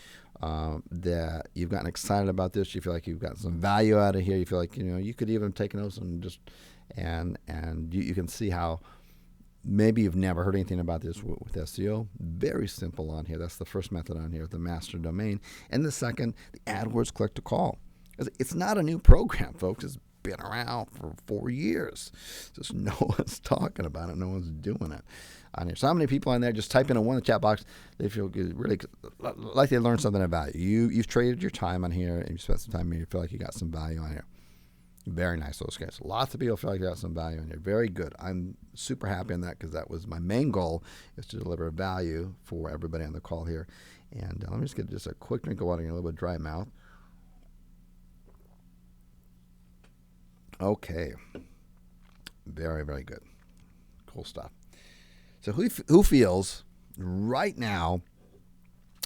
that you've gotten excited about this, you feel like you've got some value out of here, you feel like you could even take notes and just and you can see how maybe you've never heard anything about this with SEO. Very simple on here. That's the first method on here, the master domain. And the second, the AdWords click to call. It's not a new program, folks. It's been around for 4 years. Just no one's talking about it. No one's doing it on here. So how many people on there just type in a one in the chat box, they feel good, really like they learned something about you. You've traded your time on here, and you spent some time here. You feel like you got some value on here. Very nice, those guys. Lots of people feel like they got some value on here. Very good. I'm super happy on that, because that was my main goal, is to deliver value for everybody on the call here. And let me just get just a quick drink of water, a little bit dry mouth. Okay. Very, very good. Cool stuff. So who feels right now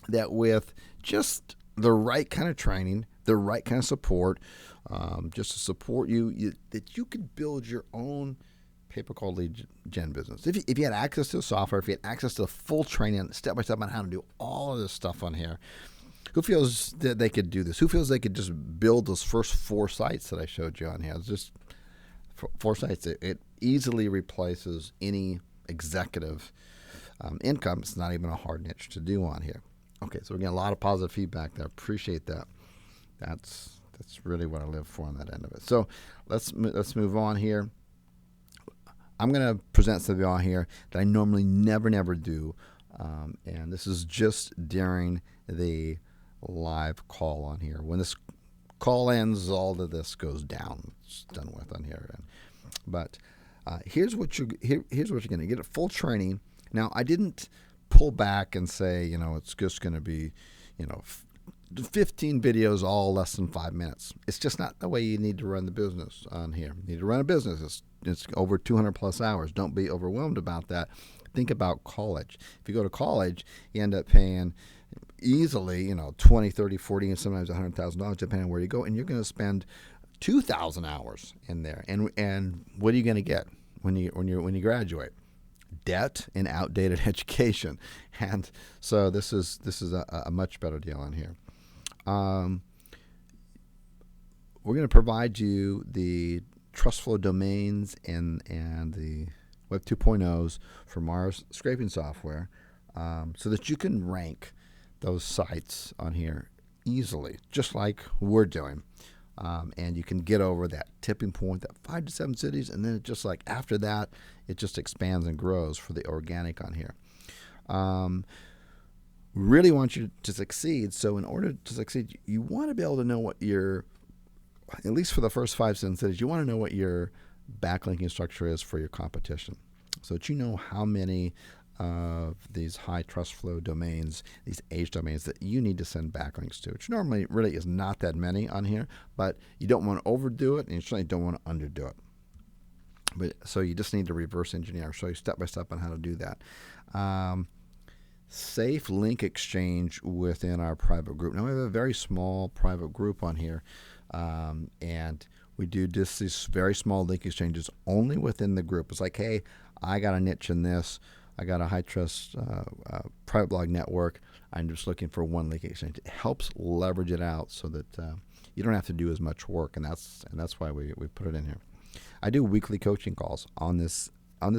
that with just the right kind of training, the right kind of support, just to support you, that you could build your own pay-per-call lead gen business? If you had access to the software, if you had access to the full training, step-by-step on how to do all of this stuff on here, who feels that they could do this? Who feels they could just build those first 4 sites that I showed you on here? It's just 4 sites. It easily replaces any executive income. It's not even a hard niche to do on here. Okay, so again, a lot of positive feedback there. Appreciate that. That's really what I live for on that end of it. So let's move on here. I'm going to present something on here that I normally never do, and this is just during the live call on here. When this call ends, all of this goes down. It's done with on here. But here's what you're going to get: a full training. Now, I didn't pull back and say, it's just going to be, 15 videos, all less than 5 minutes. It's just not the way you need to run the business on here. You need to run a business. It's over 200 plus hours. Don't be overwhelmed about that. Think about college. If you go to college, you end up paying easily, 20, 30, 40, and sometimes $100,000, depending on where you go, and you're going to spend 2,000 hours in there. And what are you going to get when you graduate? Debt and outdated education. And so this is a much better deal on here. We're going to provide you the trust flow domains and the Web 2.0s from our scraping software, so that you can rank those sites on here easily, just like we're doing. And you can get over that tipping point, that 5 to 7 cities, and then it just like after that, it just expands and grows for the organic on here. Really want you to succeed. So in order to succeed, you want to be able to know what at least for the first 5 cities, you want to know what your backlinking structure is for your competition, so that you know how many of these high trust flow domains, these age domains that you need to send backlinks to, which normally really is not that many on here, but you don't want to overdo it, and you certainly don't want to underdo it. But so you just need to reverse engineer. I'll show you step by step on how to do that. Safe link exchange within our private group. Now we have a very small private group on here, and we do just these very small link exchanges only within the group. It's like, hey, I got a niche in this. I got a high trust private blog network. I'm just looking for one leak exchange. It helps leverage it out so that you don't have to do as much work, and that's why we put it in here. I do weekly coaching calls on this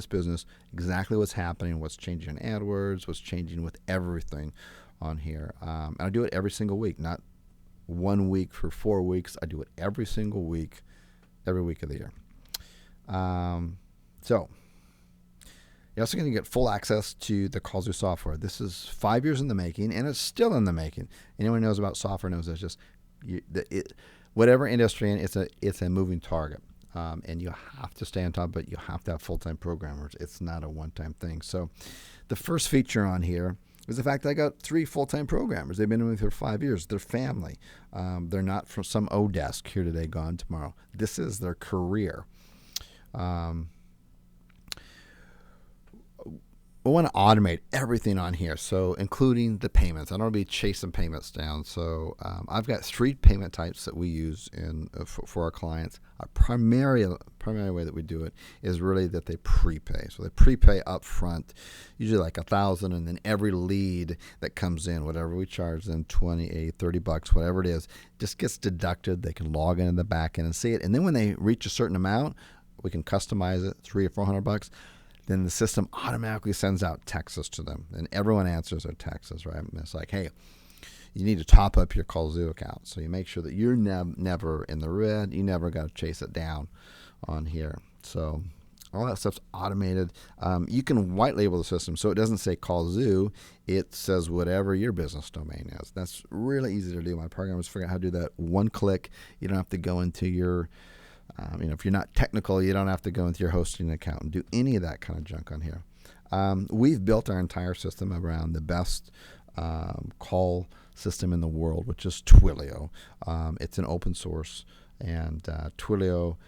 business, exactly what's happening, what's changing in AdWords, what's changing with everything on here. And I do it every single week, not 1 week for 4 weeks. I do it every single week, every week of the year. So you're also going to get full access to the CallZoo software. This is 5 years in the making, and it's still in the making. Anyone who knows about software knows it's just whatever industry in, it's a moving target. And you have to stay on top of it. You have to have full-time programmers. It's not a one-time thing. So the first feature on here is the fact that I got 3 full-time programmers. They've been with me for 5 years. They're family. They're not from some desk here today, gone tomorrow. This is their career. We want to automate everything on here, so including the payments. I don't want to be chasing payments down. So I've got 3 payment types that we use for our clients. Our primary way that we do it is really that they prepay. So they prepay up front, usually like $1,000, and then every lead that comes in, whatever we charge them, $28, $30, whatever it is, just gets deducted. They can log into the back end and see it. And then when they reach a certain amount, we can customize it, $300 or $400. Then the system automatically sends out texts to them, and everyone answers their texts, right? And it's like, hey, you need to top up your CallZoo account, so you make sure that you're never in the red. You never got to chase it down on here. So all that stuff's automated. You can white label the system, so it doesn't say CallZoo. It says whatever your business domain is. That's really easy to do. My programmers figure out how to do that one click. You don't have to go into your if you're not technical, you don't have to go into your hosting account and do any of that kind of junk on here. We've built our entire system around the best call system in the world, which is Twilio. It's an open source, and Twilio,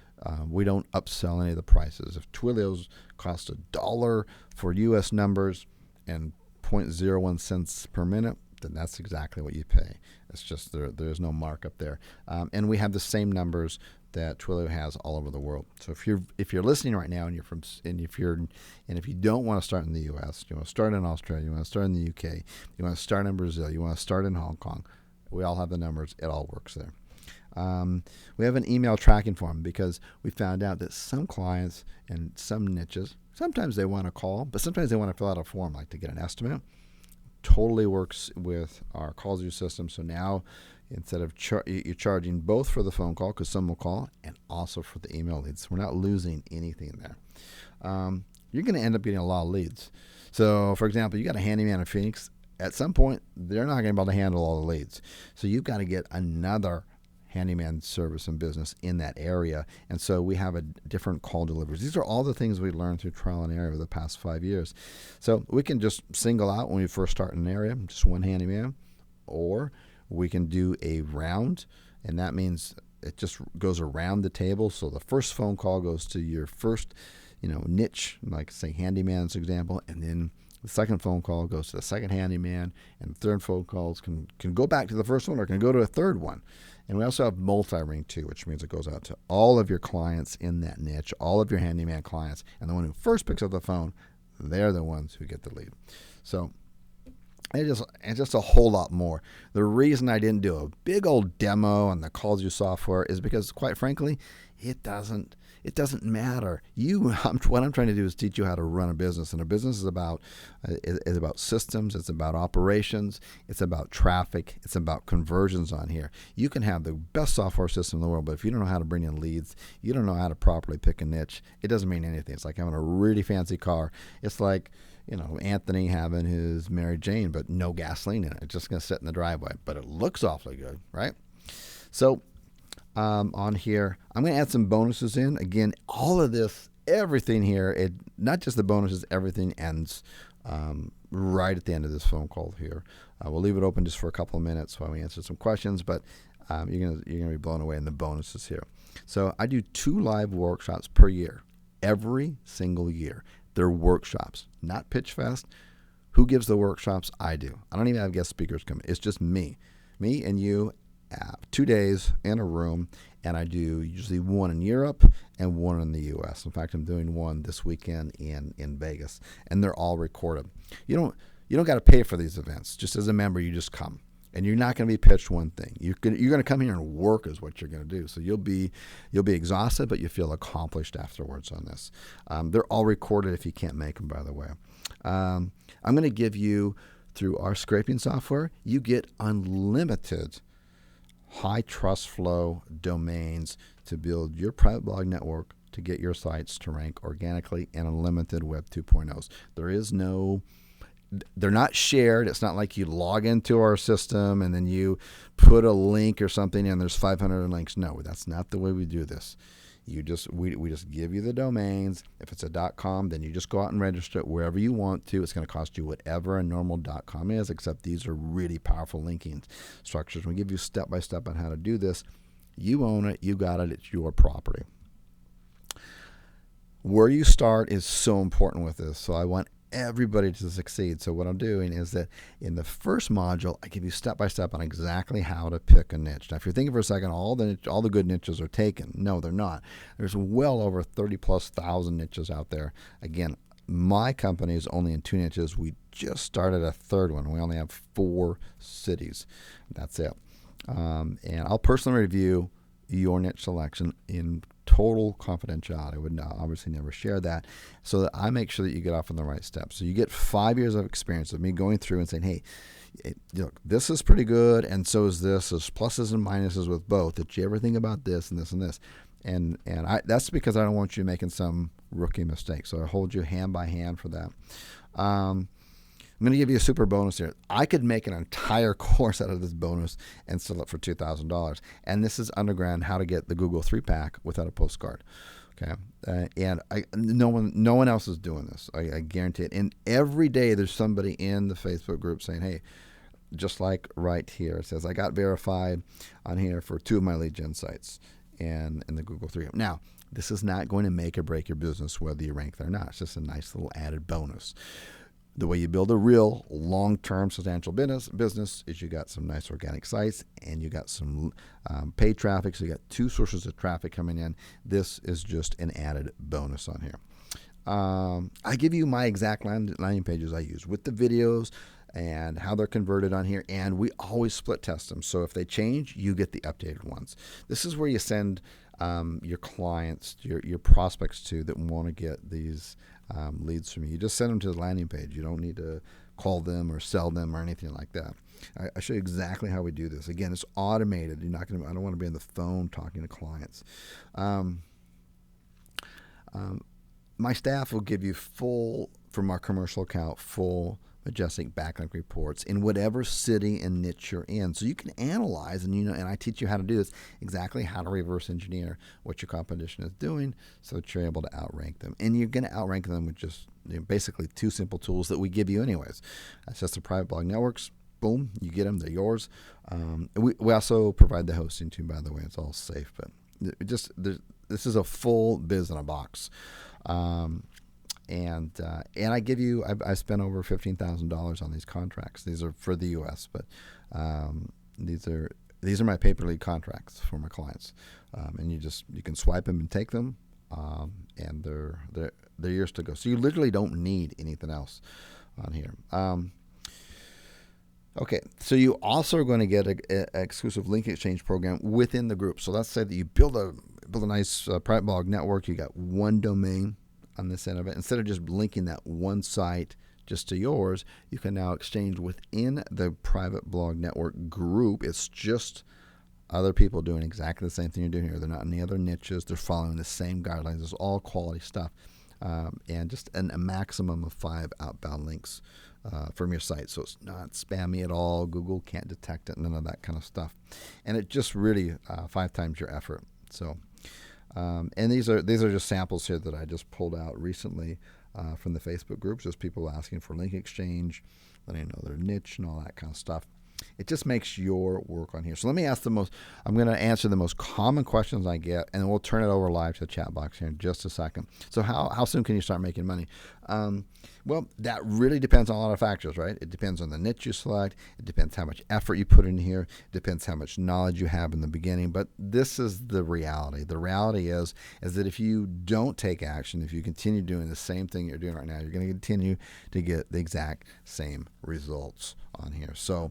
we don't upsell any of the prices. If Twilio's cost $1 for U.S. numbers and 0.01 cents per minute, then that's exactly what you pay. It's just there's no markup there, and we have the same numbers that Twilio has all over the world. So if you're listening right now and if you don't want to start in the U.S., you want to start in Australia, you want to start in the U.K., you want to start in Brazil, you want to start in Hong Kong, we all have the numbers. It all works there. We have an email tracking form because we found out that some clients and some niches, sometimes they want to call, but sometimes they want to fill out a form like to get an estimate. Totally works with our CallZoo system. So now instead of you're charging both for the phone call, because some will call, and also for the email leads. We're not losing anything there. You're going to end up getting a lot of leads. So, for example, you got a handyman in Phoenix. At some point, they're not going to be able to handle all the leads. So you've got to get another handyman service and business in that area. And so we have a different call deliveries. These are all the things we learned through trial and error over the past 5 years. So we can just single out when we first start in an area, just one handyman, or we can do a round, and that means it just goes around the table. So the first phone call goes to your first, niche, like say handyman's example, and then the second phone call goes to the second handyman, and the third phone calls can go back to the first one or can go to a third one. And we also have multi-ring too, which means it goes out to all of your clients in that niche, all of your handyman clients, and the one who first picks up the phone, they're the ones who get the lead. So it's just a whole lot more. The reason I didn't do a big old demo on the CallZoo software is because, quite frankly, it doesn't matter. What I'm trying to do is teach you how to run a business, and a business is about systems. It's about operations. It's about traffic. It's about conversions on here. You can have the best software system in the world, but if you don't know how to bring in leads, you don't know how to properly pick a niche, it doesn't mean anything. It's like having a really fancy car. It's like Anthony having his Mary Jane, but no gasoline in it. It's just going to sit in the driveway, but it looks awfully good, right? So on here, I'm going to add some bonuses in. Again, all of this, everything here, not just the bonuses, everything ends right at the end of this phone call here. We'll leave it open just for a couple of minutes while we answer some questions, but you're gonna be blown away in the bonuses here. So I do 2 live workshops per year, every single year. They're workshops, not Pitch Fest. Who gives the workshops? I do. I don't even have guest speakers come. It's just me and you, 2 days in a room, and I do usually one in Europe and one in the U.S. In fact, I'm doing one this weekend in Vegas, and they're all recorded. You You don't got to pay for these events. Just as a member, you just come. And you're not going to be pitched one thing. You're going to come here and work is what you're going to do. So you'll be exhausted, but you feel accomplished afterwards on this. They're all recorded if you can't make them, by the way. I'm going to give you, through our scraping software, you get unlimited high trust flow domains to build your private blog network, to get your sites to rank organically, and unlimited Web 2.0s. They're not shared. It's not like you log into our system and then you put a link or something and there's 500 links. No, that's not the way we do this. We just give you the domains. If it's a .com, then you just go out and register it wherever you want to. It's going to cost you whatever a normal .com is, except these are really powerful linking structures. We give you step by step on how to do this. You own it. You got it. It's your property. Where you start is so important with this. So I want everybody to succeed. So what I'm doing is that in the first module, I give you step by step on exactly how to pick a niche. Now, if you're thinking for a second, all the good niches are taken. No, they're not. There's well over 30,000+ niches out there. Again, my company is only in 2 niches. We just started a 3rd one. We only have 4 cities. That's it. And I'll personally review your niche selection in total confidentiality. I would obviously never share that, so that I make sure that you get off on the right steps. So you get 5 years of experience of me going through and saying, hey, look, this is pretty good, and so is this. There's pluses and minuses with both. Did you ever think about this and this and this? And that's because I don't want you making some rookie mistake. So I hold you hand by hand for that. I'm going to give you a super bonus here. I could make an entire course out of this bonus and sell it for $2,000. And this is underground how to get the Google 3-pack without a postcard. Okay, and no one else is doing this. I guarantee it. And every day there's somebody in the Facebook group saying, hey, just like right here, it says I got verified on here for 2 of my lead gen sites and in the Google 3. Now, this is not going to make or break your business whether you rank there or not. It's just a nice little added bonus. The way you build a real long-term substantial business is you got some nice organic sites and you got some paid traffic. So you got 2 sources of traffic coming in. This is just an added bonus on here. I give you my exact landing pages I use with the videos and how they're converted on here. And we always split test them. So if they change, you get the updated ones. This is where you send your clients, your prospects to that want to get these leads from you. You just send them to the landing page. You don't need to call them or sell them or anything like that. I show you exactly how we do this. Again, it's automated. I don't want to be on the phone talking to clients. My staff will give you full, from our commercial account, full Majestic backlink reports in whatever city and niche you're in. So you can analyze, and I teach you how to do this, exactly how to reverse engineer what your competition is doing so that you're able to outrank them. And you're going to outrank them with just basically 2 simple tools that we give you anyways. That's just the private blog networks. Boom, you get them, they're yours. We also provide the hosting too, by the way. It's all safe, but this is a full biz in a box. And I give you, I spent over $15,000 on these contracts. These are for the U.S., but these are my pay per lead contracts for my clients. And you can swipe them and take them, and they're yours to go. So you literally don't need anything else on here. Okay, so you also are going to get an exclusive link exchange program within the group. So let's say that you build a nice private blog network. You got 1 domain on this end of it. Instead of just linking that 1 site just to yours, you can now exchange within the private blog network group. It's just other people doing exactly the same thing you're doing here. They're not in any other niches. They're following the same guidelines. It's all quality stuff. And just a maximum of 5 outbound links from your site. So it's not spammy at all. Google can't detect it, none of that kind of stuff. And it just really 5 times your effort. So and these are just samples here that I just pulled out recently from the Facebook groups, just people asking for link exchange, letting you know their niche and all that kind of stuff. It just makes your work on here. So let me ask I'm going to answer the most common questions I get, and then we'll turn it over live to the chat box here in just a second. So how soon can you start making money? Well, that really depends on a lot of factors, right? It depends on the niche you select. It depends how much effort you put in here. It depends how much knowledge you have in the beginning. But this is the reality. The reality is that if you don't take action, if you continue doing the same thing you're doing right now, you're going to continue to get the exact same results on here. So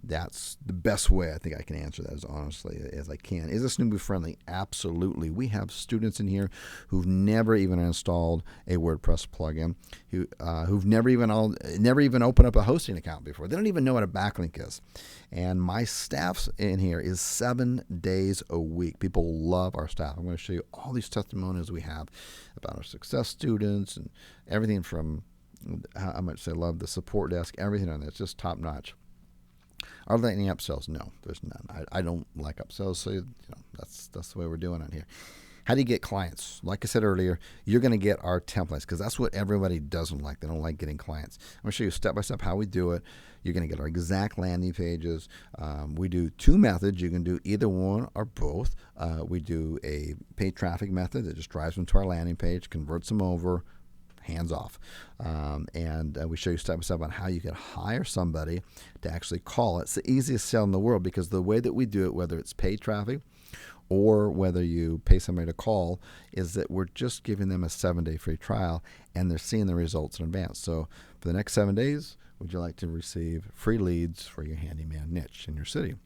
that's the best way I think I can answer that as honestly as I can. Is this newbie friendly? Absolutely. We have students in here who've never even installed a WordPress plugin, who've never even opened up a hosting account before. They don't even know what a backlink is. And my staff in here is 7 days a week. People love our staff. I'm going to show you all these testimonials we have about our success students and everything from how much they love the support desk, everything on there. It's just top notch. Are there any upsells? No, there's none. I don't like upsells, so that's the way we're doing it here. How do you get clients? Like I said earlier, you're going to get our templates because that's what everybody doesn't like. They don't like getting clients. I'm going to show you step by step how we do it. You're going to get our exact landing pages. We do 2 methods. You can do either one or both. We do a paid traffic method that just drives them to our landing page, converts them over, hands off. And we show you step by step on how you can hire somebody to actually call. It's the easiest sell in the world because the way that we do it, whether it's paid traffic or whether you pay somebody to call, is that we're just giving them a 7-day free trial and they're seeing the results in advance. So for the next 7 days, would you like to receive free leads for your handyman niche in your city?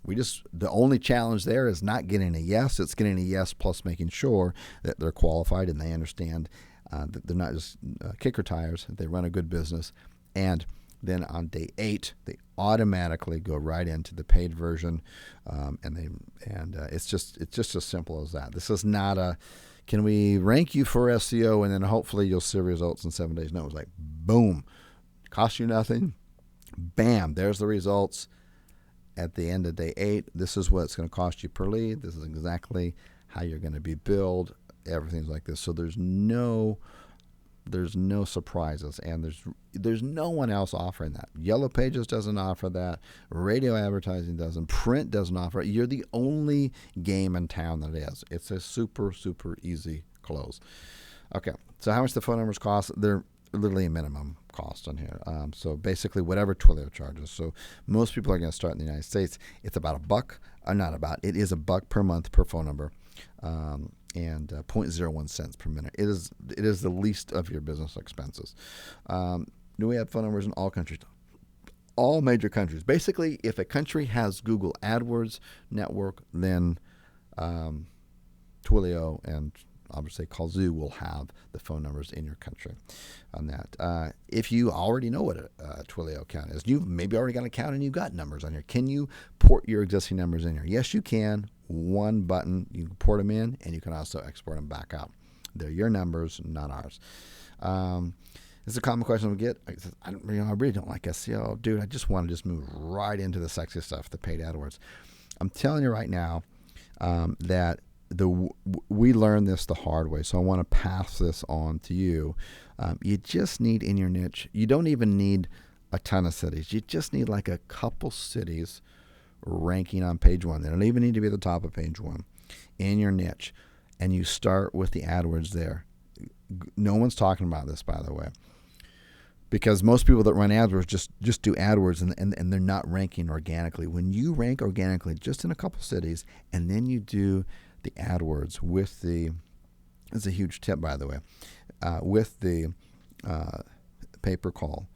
The only challenge there is not getting a yes. It's getting a yes plus making sure that they're qualified and they understand that they're not just kicker tires. They run a good business. And then on day 8, they automatically go right into the paid version. It's just as simple as that. This is not can we rank you for SEO and then hopefully you'll see results in 7 days. No, it's like, boom, cost you nothing. Bam, there's the results. At the end of day 8, this is what it's going to cost you per lead. This is exactly how you're going to be billed. Everything's like this. So there's no surprises, and there's no one else offering that. Yellow Pages doesn't offer that. Radio advertising doesn't. Print doesn't offer it. You're the only game in town that is. It's a super, super easy close. Okay, so how much the phone numbers cost? They're literally a minimum cost on here. So basically whatever Twilio charges. So most people are going to start in the United States. It's about it is $1 per month per phone number. And 0.01 cents per minute. It is the least of your business expenses. Do we have phone numbers in all countries? All major countries. Basically, if a country has Google AdWords network, then Twilio and obviously Callzoo will have the phone numbers in your country on that. If you already know what a Twilio account is, you've maybe already got an account and you've got numbers on here. Can you port your existing numbers in here? Yes, you can. One button, you can port them in, and you can also export them back out. They're your numbers, not ours. This is a common question we get. I really don't like SEO. Dude, I just want to move right into the sexy stuff, the paid AdWords. I'm telling you right now that we learned this the hard way, so I want to pass this on to you. You just need in your niche, you don't even need a ton of cities. You just need like a couple cities ranking on page 1. They don't even need to be at the top of page 1 in your niche, and you start with the AdWords there. No one's talking about this, by the way, because most people that run AdWords just do AdWords and they're not ranking organically. When you rank organically just in a couple cities and then you do the AdWords with it's a huge tip, by the way, with the pay-per-call,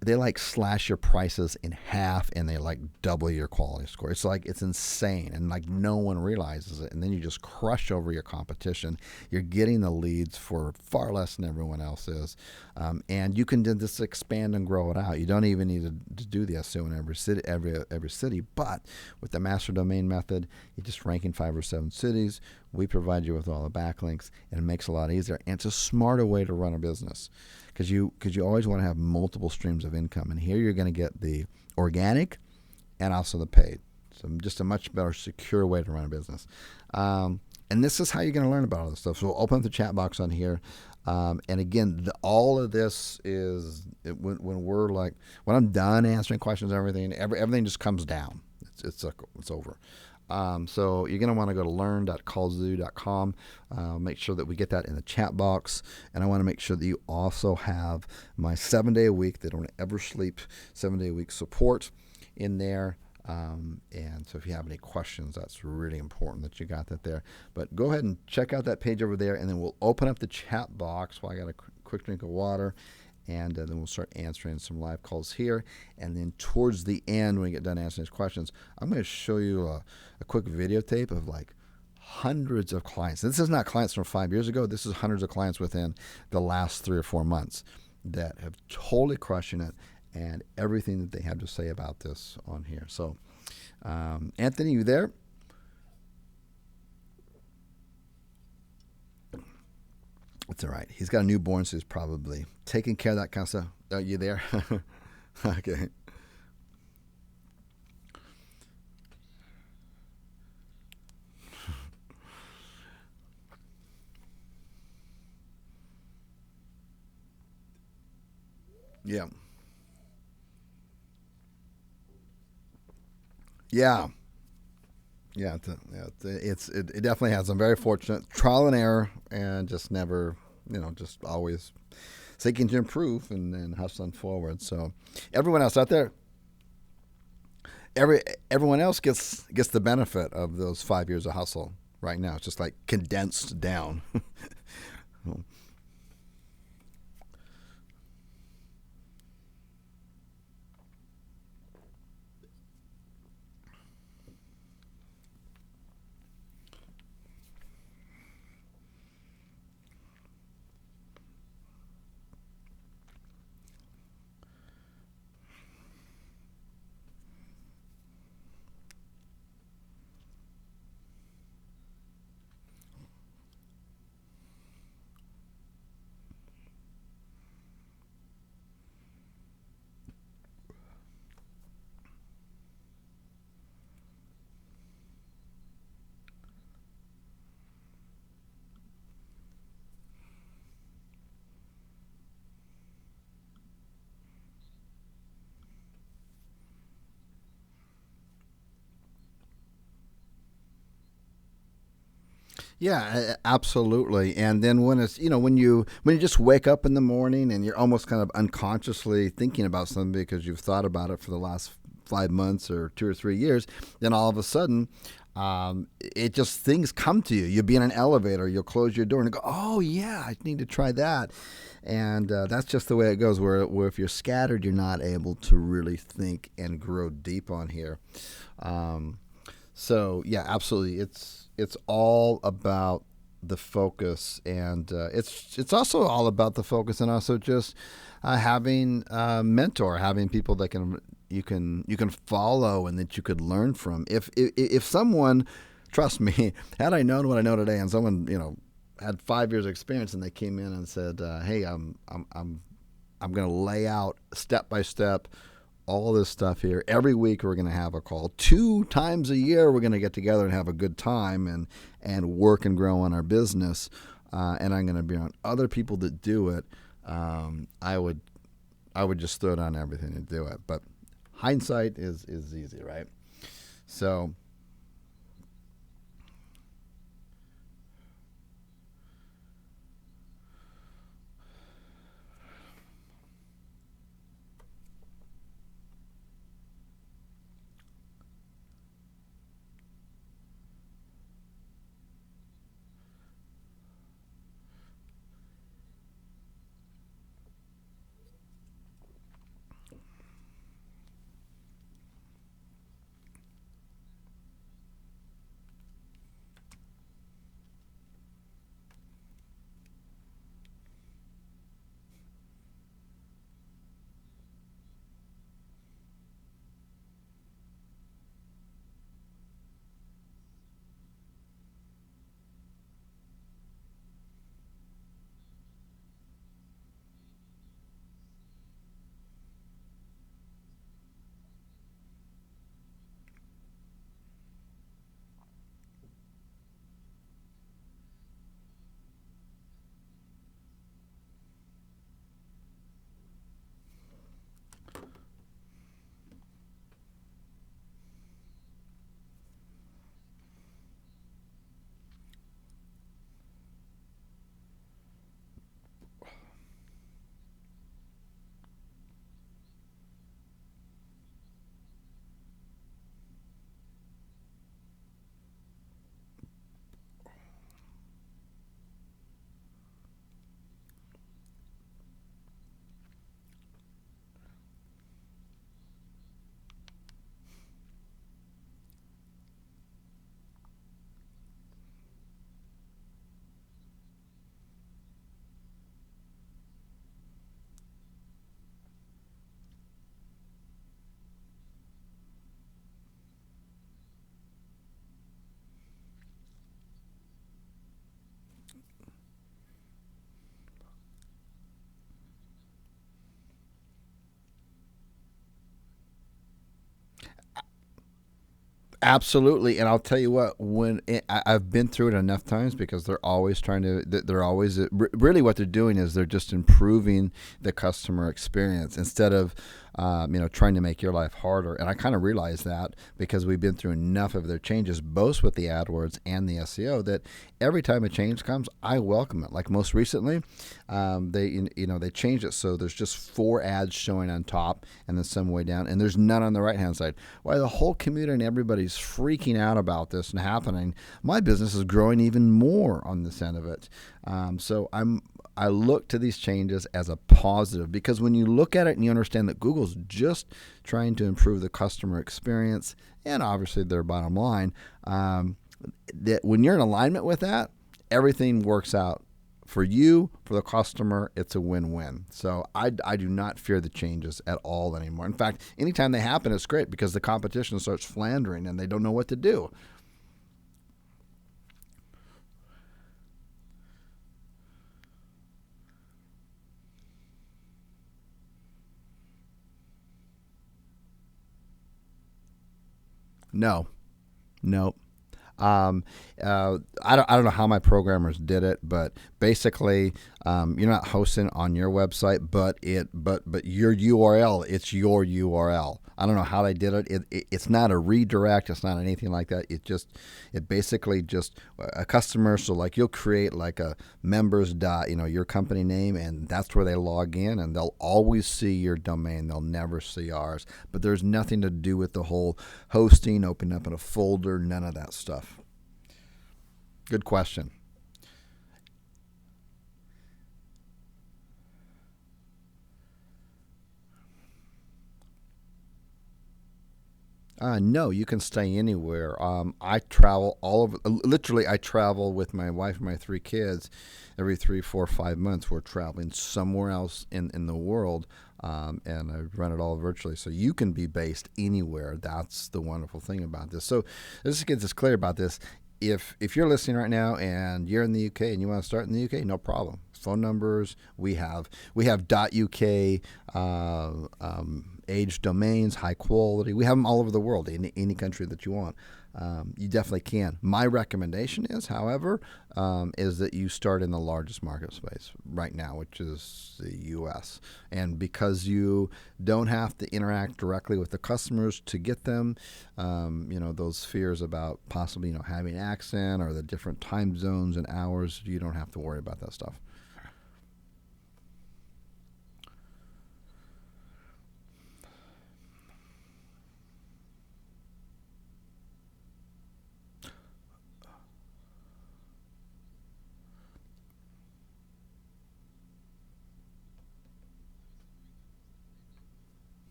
they like slash your prices in half and they like double your quality score. It's insane, and like no one realizes it, and then you just crush over your competition. You're getting the leads for far less than everyone else is, and you can just expand and grow it out. You don't even need to do the SEO in every city, but with the master domain method, you just rank in 5 or 7 cities. We provide you with all the backlinks, and it makes it a lot easier, and it's a smarter way to run a business. Because you always want to have multiple streams of income. And here you're going to get the organic and also the paid. So just a much better, secure way to run a business. And And this is how you're going to learn about all this stuff. So we'll open up the chat box on here. And again, all of this is when I'm done answering questions and everything just comes down. It's over. So you're going to want to go to learn.callzoo.com. Make sure that we get that in the chat box. And I want to make sure that you also have my 7-day a week, they don't ever sleep, 7-day a week support in there. And so if you have any questions, that's really important that you got that there. But go ahead and check out that page over there, and then we'll open up the chat box while I got a quick drink of water, and then we'll start answering some live calls here. And then towards the end, when we get done answering these questions, I'm going to show you a quick videotape of like hundreds of clients. This is not clients from 5 years ago. This is hundreds of clients within the last 3 or 4 months that have totally crushing it, and everything that they have to say about this on here. So, Anthony, you there? That's all right. He's got a newborn, so he's probably taking care of that kind of stuff. Are you there? Okay. Yeah. Yeah. Yeah, it definitely has. I'm very fortunate. Trial and error, and just never, just always seeking to improve and hustling forward. So, everyone else out there, everyone else gets the benefit of those 5 years of hustle right now. It's just like condensed down. Yeah, absolutely. And then when it's when you just wake up in the morning and you're almost kind of unconsciously thinking about something because you've thought about it for the last 5 months or 2 or 3 years, then all of a sudden, it just things come to you. You'll be in an elevator, you'll close your door and go, oh yeah, I need to try that. And that's just the way it goes. Where if you're scattered, you're not able to really think and grow deep on here. So yeah, absolutely. It's all about the focus, and it's also all about the focus, and also just having a mentor, having people that you can follow and that you could learn from. If someone, trust me, had I known what I know today, and someone had 5 years of experience, and they came in and said, "Hey, I'm going to lay out step by step all this stuff here. Every week we're going to have a call. 2 times a year we're going to get together and have a good time and work and grow on our business. And I'm going to be around other people that do it. I would just throw down everything to do it. But hindsight is easy, right? So Absolutely, and I'll tell you what. I've been through it enough times, because they're always trying to. They're always really what they're doing is they're just improving the customer experience instead of, trying to make your life harder. And I kind of realize that because we've been through enough of their changes, both with the AdWords and the SEO, that every time a change comes, I welcome it. Like most recently, they changed it so there's just 4 ads showing on top and then some way down, and there's none on the right hand side. Why the whole community and everybody's freaking out about this and happening. My business is growing even more on this end of it. So I look to these changes as a positive, because when you look at it and you understand that Google's just trying to improve the customer experience and obviously their bottom line, that when you're in alignment with that, everything works out for you, for the customer. It's a win-win. So I do not fear the changes at all anymore. In fact, anytime they happen, it's great, because the competition starts floundering and they don't know what to do. No, no. I don't know how my programmers did it, but basically, you're not hosting on your website, but your URL, it's your URL. I don't know how they did it. It's not a redirect. It's not anything like that. It basically just a customer. So like you'll create like a members dot, your company name, and that's where they log in, and they'll always see your domain. They'll never see ours. But there's nothing to do with the whole hosting, open up in a folder, none of that stuff. Good question. No, you can stay anywhere. I travel all over. Literally, I travel with my wife and my 3 kids every 3, 4, 5 months. We're traveling somewhere else in the world, and I run it all virtually. So you can be based anywhere. That's the wonderful thing about this. So let's get this clear about this. If you're listening right now and you're in the UK and you want to start in the UK, no problem. Phone numbers, we have .uk, age domains, high quality. We have them all over the world, in any country that you want. You definitely can. My recommendation is, however, is that you start in the largest market space right now, which is the U.S. And because you don't have to interact directly with the customers to get them, those fears about possibly, having accent or the different time zones and hours, you don't have to worry about that stuff.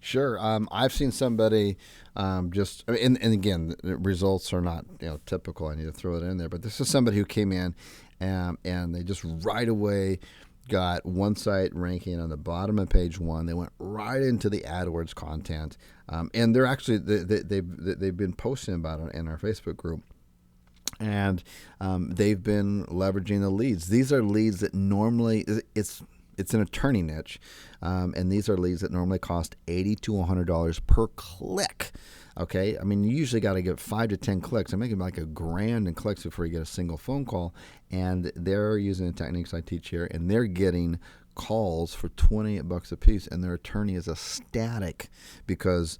Sure. I've seen somebody and again, the results are not typical. I need to throw it in there, but this is somebody who came in, and they just right away got one site ranking on the bottom of page 1. They went right into the AdWords content, and they're actually they've been posting about it in our Facebook group. And they've been leveraging the leads. These are leads that normally it's an attorney niche, and these are leads that normally cost $80 to $100 per click. Okay, I mean, you usually got to get 5 to 10 clicks. I'm making like $1,000 in clicks before you get a single phone call, and they're using the techniques I teach here, and they're getting calls for $28 a piece, and their attorney is ecstatic because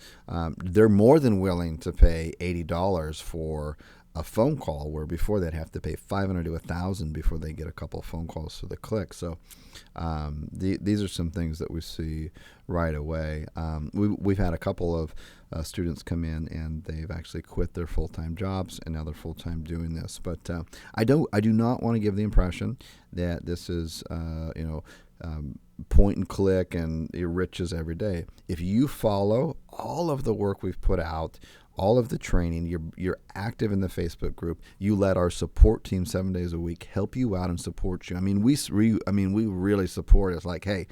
they're more than willing to pay $80 for a phone call, where before they'd have to pay $500 to $1,000 before they get a couple of phone calls for the click. So these are some things that we see right away. We've had a couple of students come in, and they've actually quit their full-time jobs, and now they're full-time doing this. But I do not want to give the impression that this is point and click and it riches every day. If you follow all of the work we've put out, all of the training, you're active in the Facebook group, you let our support team 7 days a week help you out and support you. I mean, we really support. It's like, hey,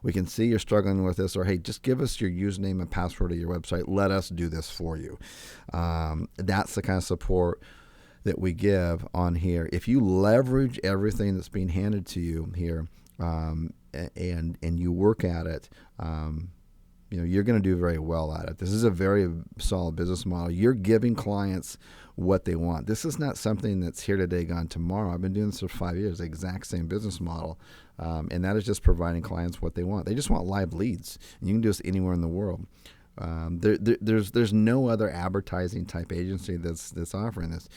we can see you're struggling with this, or hey, just give us your username and password of your website. Let us do this for you. That's the kind of support that we give on here, if you leverage everything that's being handed to you here, and you work at it, you're going to do very well at it. This is a very solid business model. You're giving clients what they want. This is not something that's here today, gone tomorrow. I've been doing this for 5 years, the exact same business model, and that is just providing clients what they want. They just want live leads, and you can do this anywhere in the world. There's no other advertising type agency that's offering this.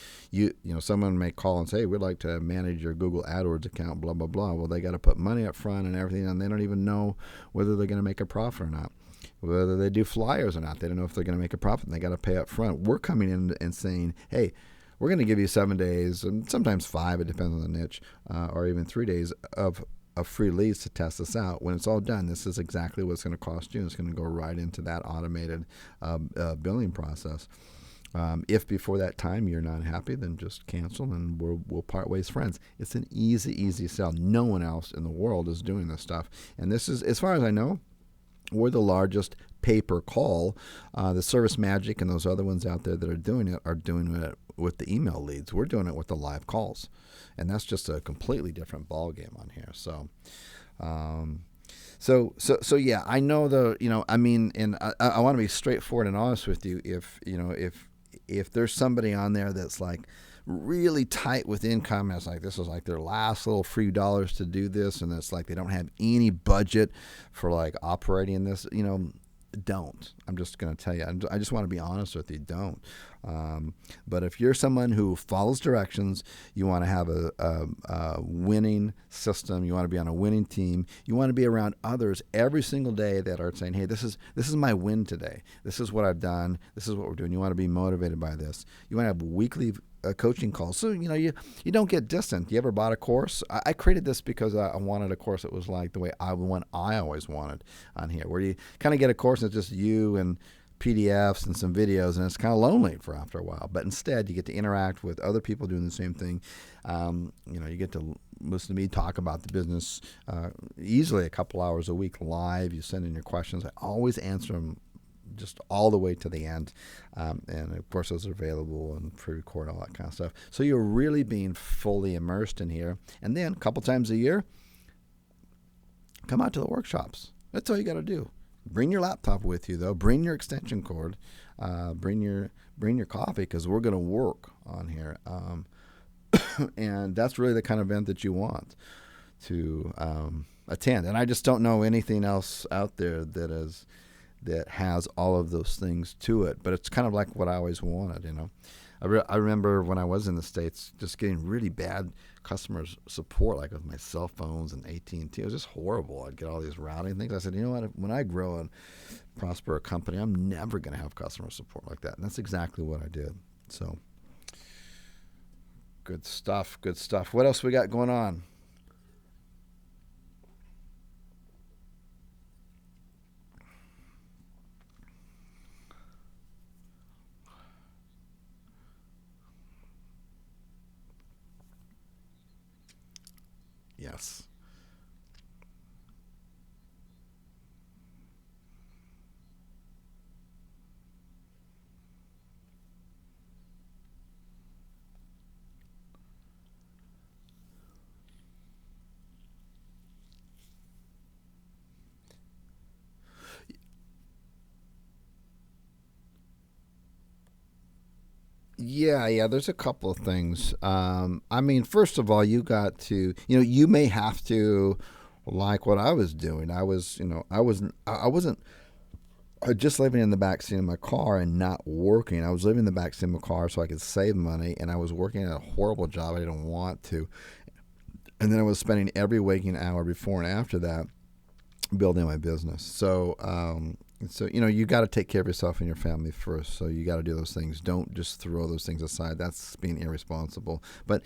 Someone may call and say, "We'd like to manage your Google AdWords account," blah blah blah. Well, they got to put money up front and everything, and they don't even know whether they're going to make a profit or not. Whether they do flyers or not, they don't know if they're going to make a profit, and they got to pay up front. We're coming in and saying, "Hey, we're going to give you 7 days, and sometimes 5, it depends on the niche, or even 3 days of free leads to test this out. When it's all done, this is exactly what it's going to cost you. And it's going to go right into that automated billing process. If before that time you're not happy, then just cancel and we'll part ways friends. It's an easy sell. No one else in the world is doing this stuff. And this is, as far as I know, we're the largest pay-per-call. The Service Magic and those other ones out there that are doing it with the email leads. We're doing it with the live calls, and that's just a completely different ball game on here. So, so yeah, I know and I want to be straightforward and honest with you. If there's somebody on there that's like really tight with income, and it's like this is like their last little free dollars to do this, and it's like they don't have any budget for like operating this, don't. I'm just going to tell you. I just want to be honest with you. Don't. But if you're someone who follows directions, you want to have a winning system. You want to be on a winning team. You want to be around others every single day that are saying, "Hey, this is my win today. This is what I've done. This is what we're doing." You want to be motivated by this. You want to have weekly coaching calls. So, you don't get distant. You ever bought a course? I created this because I wanted a course that was like the way I always wanted on here, where you kind of get a course that's just you and PDFs and some videos, and it's kind of lonely for after a while. But instead, you get to interact with other people doing the same thing. You get to listen to me talk about the business easily a couple hours a week live. You send in your questions. I always answer them just all the way to the end. And of course, those are available and pre-record, all that kind of stuff. So you're really being fully immersed in here. And then a couple times a year, come out to the workshops. That's all you got to do. Bring your laptop with you, though. Bring your extension cord. Bring your coffee, because we're going to work on here. And that's really the kind of event that you want to attend. And I just don't know anything else out there that has all of those things to it. But it's kind of like what I always wanted, I remember when I was in the States just getting really bad customer support, like with my cell phones and AT&T. It was just horrible. I'd get all these routing things. I said, you know what? When I grow and prosper a company, I'm never going to have customer support like that. And that's exactly what I did. So good stuff. What else we got going on? Yes. Yeah, there's a couple of things. First of all, you got to, you may have to, like what I was doing. I wasn't just living in the backseat of my car and not working. I was living in the backseat of my car so I could save money, and I was working at a horrible job I didn't want to. And then I was spending every waking hour before and after that building my business. So you got to take care of yourself and your family first. So you got to do those things. Don't just throw those things aside. That's being irresponsible. But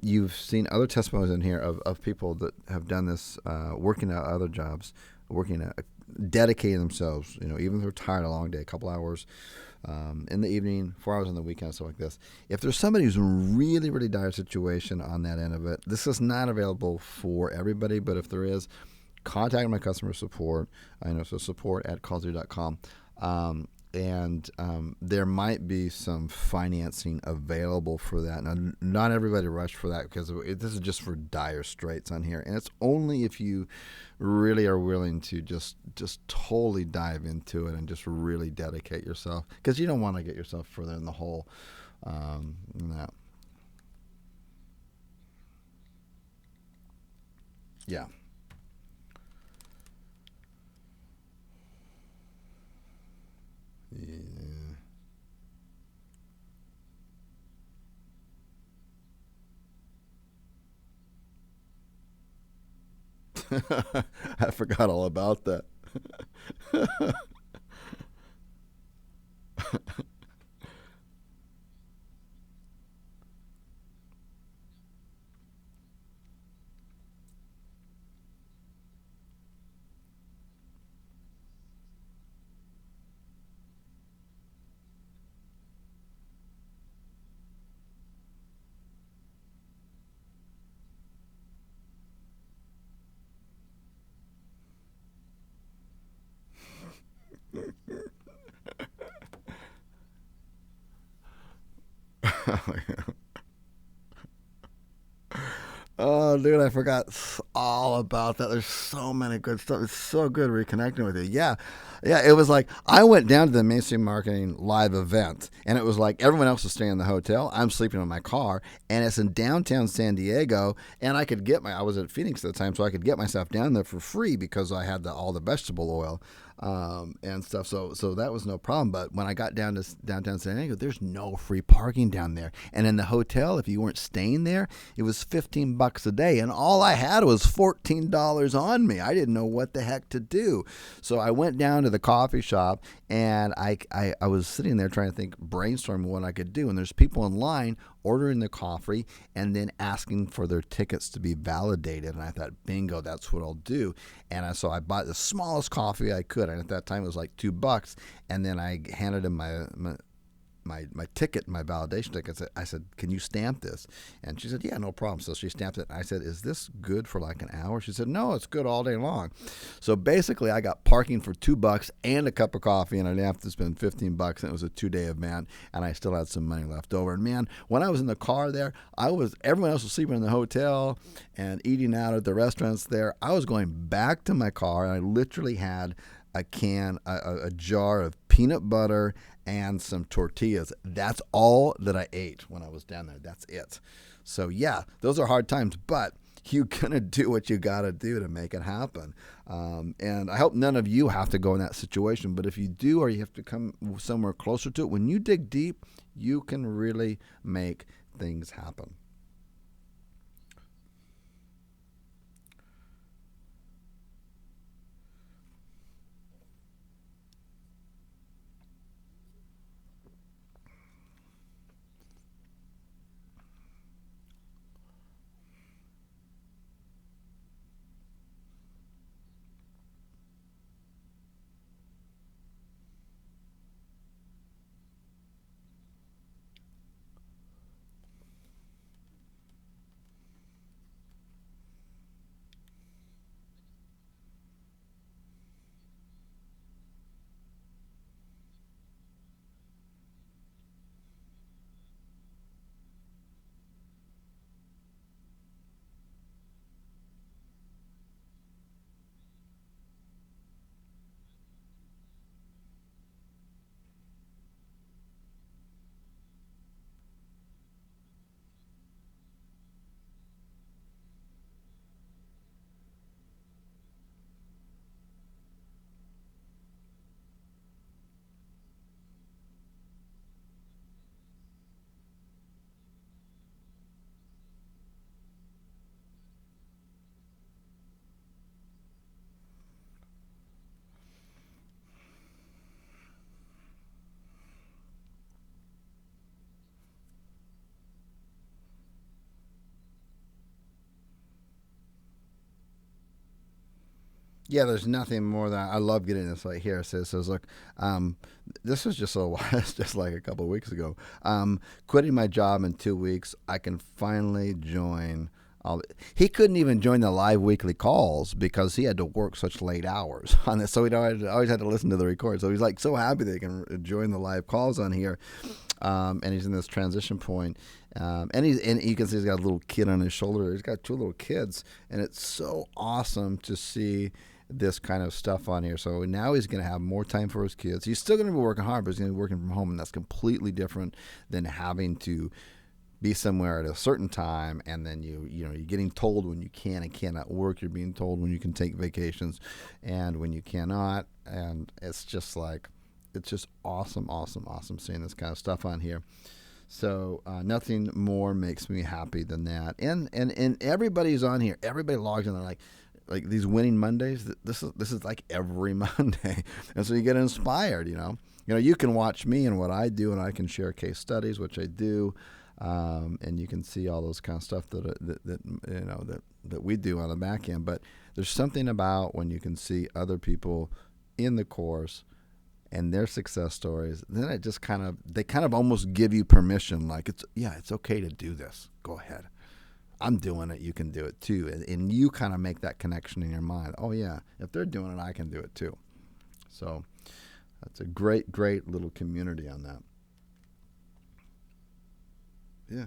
you've seen other testimonies in here of people that have done this, working at other jobs, dedicating themselves. Even if they're tired, a long day, a couple hours in the evening, 4 hours on the weekend, stuff like this. If there's somebody who's in really, really dire situation on that end of it, this is not available for everybody. But if there is, contact my customer support. So support@callzero.com. and there might be some financing available for that. Now, not everybody rushed for that because this is just for dire straits on here, and it's only if you really are willing to just totally dive into it and just really dedicate yourself, because you don't want to get yourself further in the hole. No. Yeah. Yeah. I forgot all about that. Oh, dude, I forgot all about that. There's so many good stuff. It's so good reconnecting with you. Yeah. Yeah. It was like I went down to the mainstream marketing live event, and it was like everyone else was staying in the hotel. I'm sleeping in my car, and it's in downtown San Diego. And I was at Phoenix at the time, so I could get myself down there for free because I had all the vegetable oil and stuff. So that was no problem. But when I got down to downtown San Diego, there's no free parking down there. And in the hotel, if you weren't staying there, it was $15 a day, and all I had was $14 on me. I didn't know what the heck to do. So I went down to the coffee shop, and I was sitting there trying to think, brainstorming what I could do. And there's people in line ordering the coffee and then asking for their tickets to be validated. And I thought, bingo, that's what I'll do. And so I bought the smallest coffee I could. And at that time, it was like $2. And then I handed him my ticket, my validation ticket. I said, can you stamp this? And she said, yeah, no problem. So she stamped it. And I said, is this good for like an hour? She said, no, it's good all day long. So basically, I got parking for $2 and a cup of coffee, and I didn't have to spend $15. And it was a 2-day event, and I still had some money left over. And man, when I was in the car there, everyone else was sleeping in the hotel and eating out at the restaurants there. I was going back to my car, and I literally had a jar of peanut butter and some tortillas. That's all that I ate when I was down there. That's it. So yeah, those are hard times, but you gonna do what you gotta do to make it happen. And I hope none of you have to go in that situation. But if you do, or you have to come somewhere closer to it, when you dig deep, you can really make things happen. Yeah, there's nothing more than I love getting this right here. It says, look, this was just it's just like a couple of weeks ago. Quitting my job in 2 weeks, I can finally join all, he couldn't even join the live weekly calls because he had to work such late hours on this. So he always had to listen to the record. So he's like so happy that he can join the live calls on here. And he's in this transition point. And you can see he's got a little kid on his shoulder. He's got two little kids, and it's so awesome to see this kind of stuff on here. So now he's going to have more time for his kids. He's still going to be working hard, but he's going to be working from home, and that's completely different than having to be somewhere at a certain time, and then you're getting told when you can and cannot work. You're being told when you can take vacations and when you cannot, and it's just awesome seeing this kind of stuff on here. So nothing more makes me happy than that. And everybody's on here. Everybody logs in. They're like these winning Mondays. This is like every Monday, and so you get inspired. You can watch me and what I do, and I can share case studies, which I do. And you can see all those kind of stuff that we do on the back end. But there's something about when you can see other people in the course and their success stories, then it just they almost give you permission. Like it's okay to do this. Go ahead. I'm doing it. You can do it too. And you kind of make that connection in your mind. Oh yeah, if they're doing it, I can do it too. So that's a great little community on that. Yeah.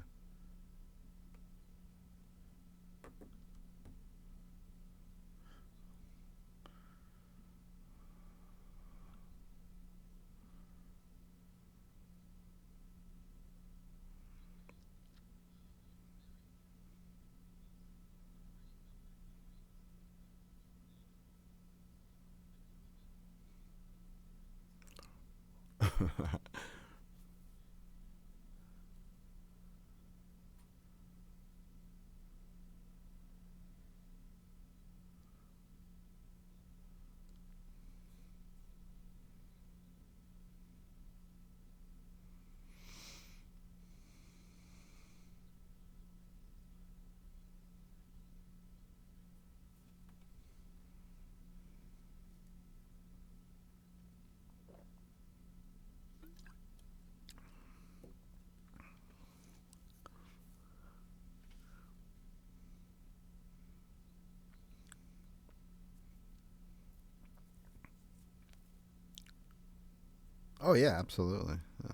Oh yeah, absolutely. Yeah.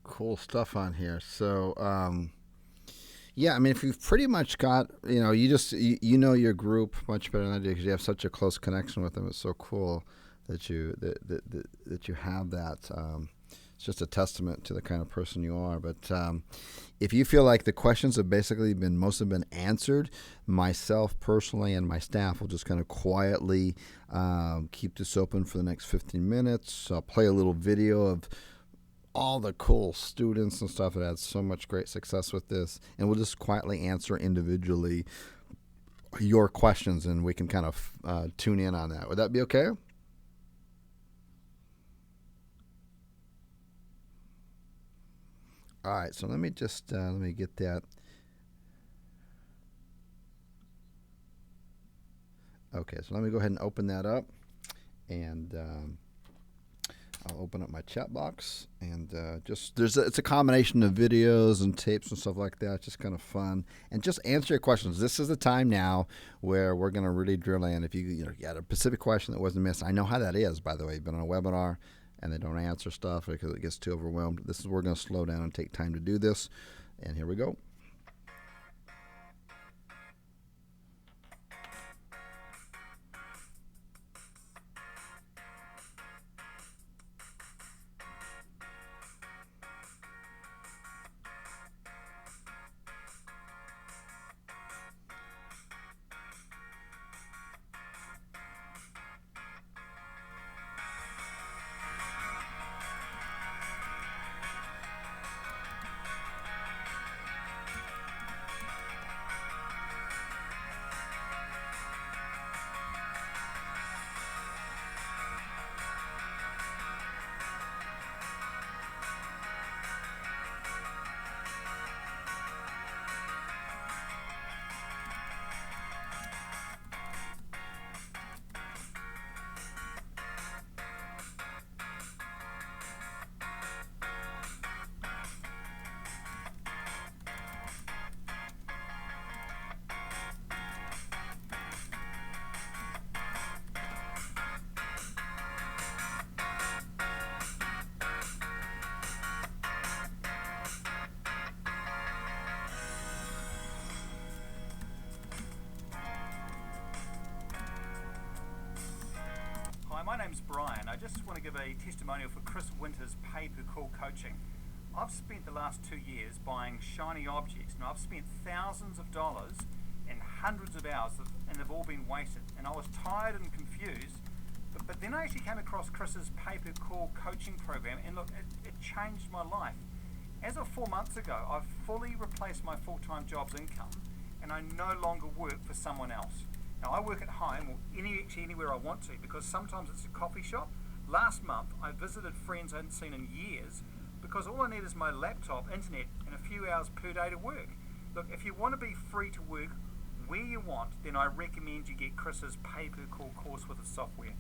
Cool stuff on here. So yeah, I mean, if you've pretty much got, you know your group much better than I do because you have such a close connection with them. It's so cool that you have that. It's just a testament to the kind of person you are. But if you feel like the questions have basically most have been answered, myself personally and my staff will just kind of quietly keep this open for the next 15 minutes. I'll play a little video of all the cool students and stuff that had so much great success with this, and we'll just quietly answer individually your questions, and we can kind of tune in on that. Would that be okay? All right, so let me just let me get that. Okay, so let me go ahead and open that up, and I'll open up my chat box, and it's a combination of videos and tapes and stuff like that. It's just kind of fun, and just answer your questions. This is the time now where we're going to really drill in. If you had a specific question that wasn't missed, I know how that is. By the way, you've been on a webinar and they don't answer stuff because it gets too overwhelmed. This is where we're going to slow down and take time to do this, and here we go. name's Brian. I just want to give a testimonial for Chris Winter's pay-per-call coaching. I've spent the last 2 years buying shiny objects, and I've spent thousands of dollars and hundreds of hours, and they've all been wasted. And I was tired and confused, but then I actually came across Chris's pay-per-call coaching program, and look, it changed my life. As of 4 months ago, I've fully replaced my full-time job's income, and I no longer work for someone else. Now, I work at home or anywhere I want to, because sometimes it's a coffee shop. Last month, I visited friends I hadn't seen in years because all I need is my laptop, internet, and a few hours per day to work. Look, if you want to be free to work where you want, then I recommend you get Chris's pay-per-call course with the software.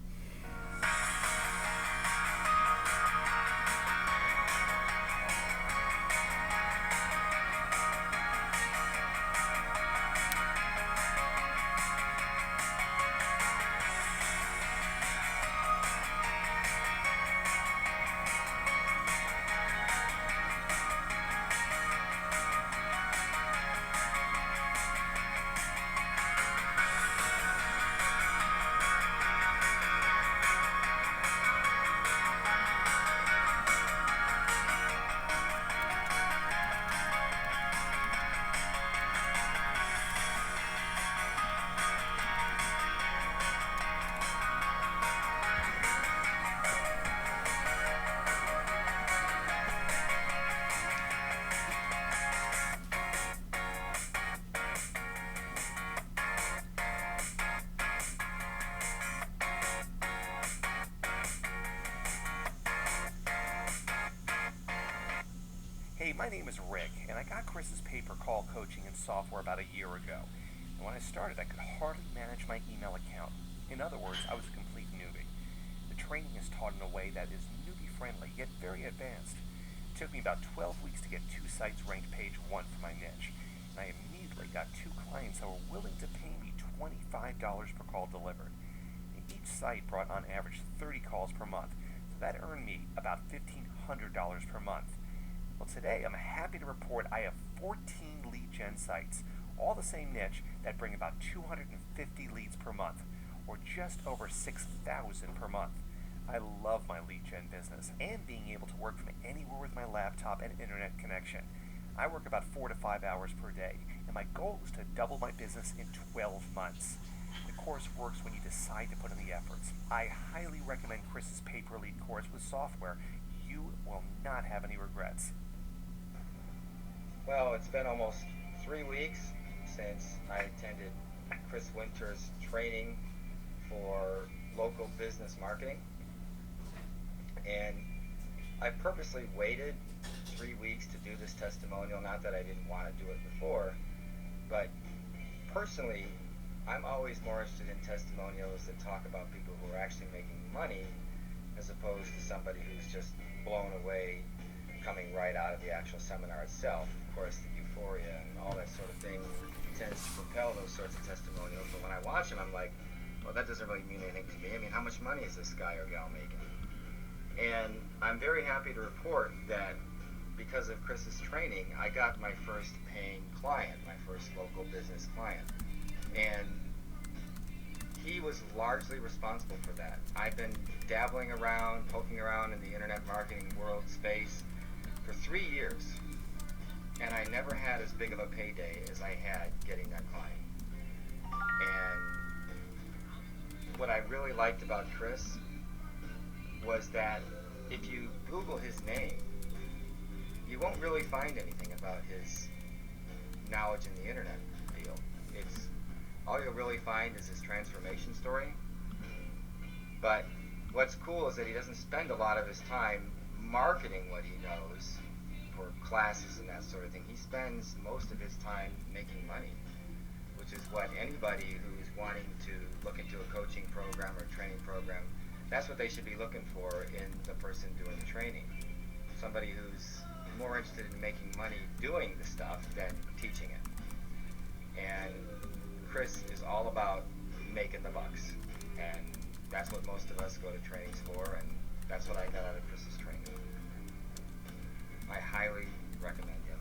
Hey, my name is Rick, and I got Chris's pay-per-call coaching and software about a year ago. And when I started, I could hardly manage my email account. In other words, I was a complete newbie. The training is taught in a way that is newbie-friendly, yet very advanced. It took me about 12 weeks to get 2 sites ranked page 1 for my niche, and I immediately got 2 clients that were willing to pay me $25 per call delivered. And each site brought on average 30 calls per month, so that earned me about $1,500 per month. Well, today I'm happy to report I have 14 lead gen sites, all the same niche, that bring about 250 leads per month, or just over 6,000 per month. I love my lead gen business and being able to work from anywhere with my laptop and internet connection. I work about 4 to 5 hours per day, and my goal is to double my business in 12 months. The course works when you decide to put in the efforts. I highly recommend Chris's pay-per-lead course with software. You will not have any regrets. Well, it's been almost 3 weeks since I attended Chris Winter's training for local business marketing. And I purposely waited 3 weeks to do this testimonial, not that I didn't want to do it before, but personally, I'm always more interested in testimonials that talk about people who are actually making money as opposed to somebody who's just blown away coming right out of the actual seminar itself. Of course, the euphoria and all that sort of thing tends to propel those sorts of testimonials, but when I watch them, I'm like, well, that doesn't really mean anything to me. I mean, how much money is this guy or gal making? And I'm very happy to report that because of Chris's training, I got my first paying client, my first local business client. And he was largely responsible for that. I've been dabbling around, poking around in the internet marketing world space for 3 years, and I never had as big of a payday as I had getting that client. And what I really liked about Chris was that if you Google his name, you won't really find anything about his knowledge in the internet field. It's all you'll really find is his transformation story. But what's cool is that he doesn't spend a lot of his time marketing what he knows for classes and that sort of thing. He spends most of his time making money, which is what anybody who's wanting to look into a coaching program or training program, that's what they should be looking for in the person doing the training. Somebody who's more interested in making money doing the stuff than teaching it. And Chris is all about making the bucks, and that's what most of us go to trainings for, and that's what I got out of Chris's training. I highly recommend him.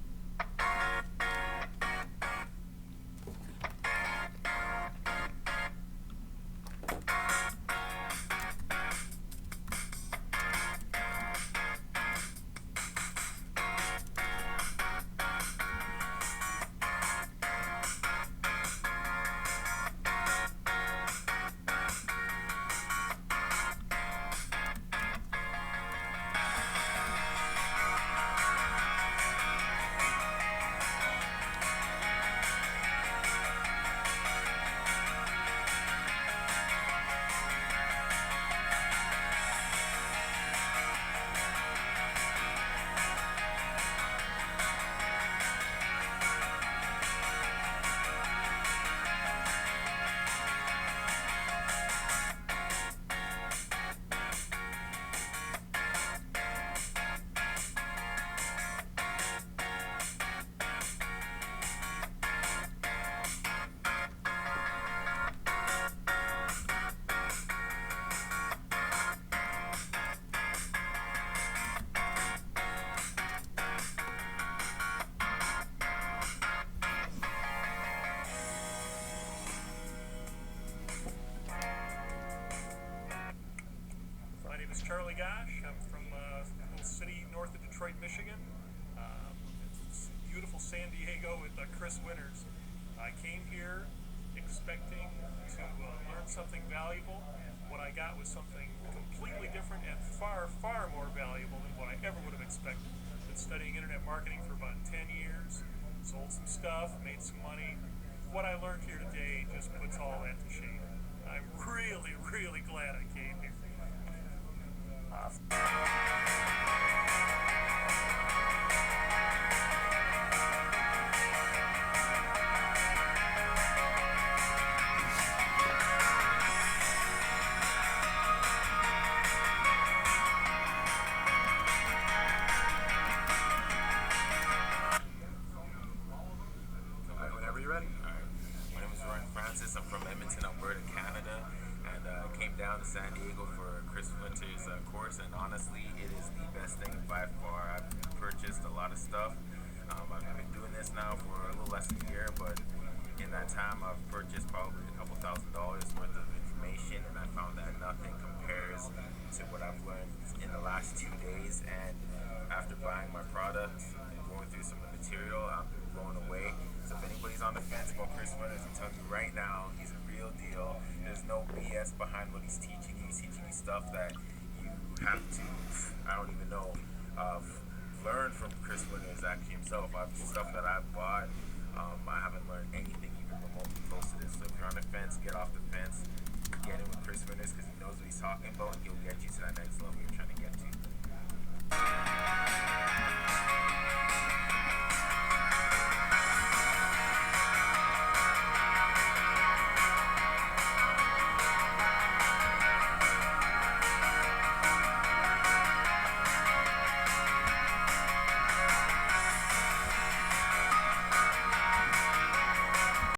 gosh. I'm from a little city north of Detroit, Michigan. It's beautiful San Diego with Chris Winters. I came here expecting to learn something valuable. What I got was something completely different and far, far more valuable than what I ever would have expected. Been studying internet marketing for about 10 years, sold some stuff, made some money. What I learned here today just puts all that to shame. I'm really, really glad I came here. Whenever you're ready. All right. My name is Ryan Francis. I'm from Edmonton, Alberta, Canada, and came down to San Diego for Chris Winter's course. And honestly, it is the best thing by far. I've purchased a lot of stuff. I've been doing this now for a little less than a year, but in that time, I've purchased probably a couple $1,000s worth of information, and I found that nothing compares to what I've learned in the last 2 days. And after buying my product and going through some of the material, I'm blown away. So if anybody's on the fence about Chris Winters, I'm telling you right now, he's a real deal. There's no BS behind what he's teaching you. He's teaching you stuff that you have to, I don't even know, learn from Chris Winters actually himself. Stuff that I've bought, I haven't learned anything even remotely close to this. So if you're on the fence, get off the fence. Get in with Chris Winters because he knows what he's talking about and he'll get you to that next level you're trying to get to.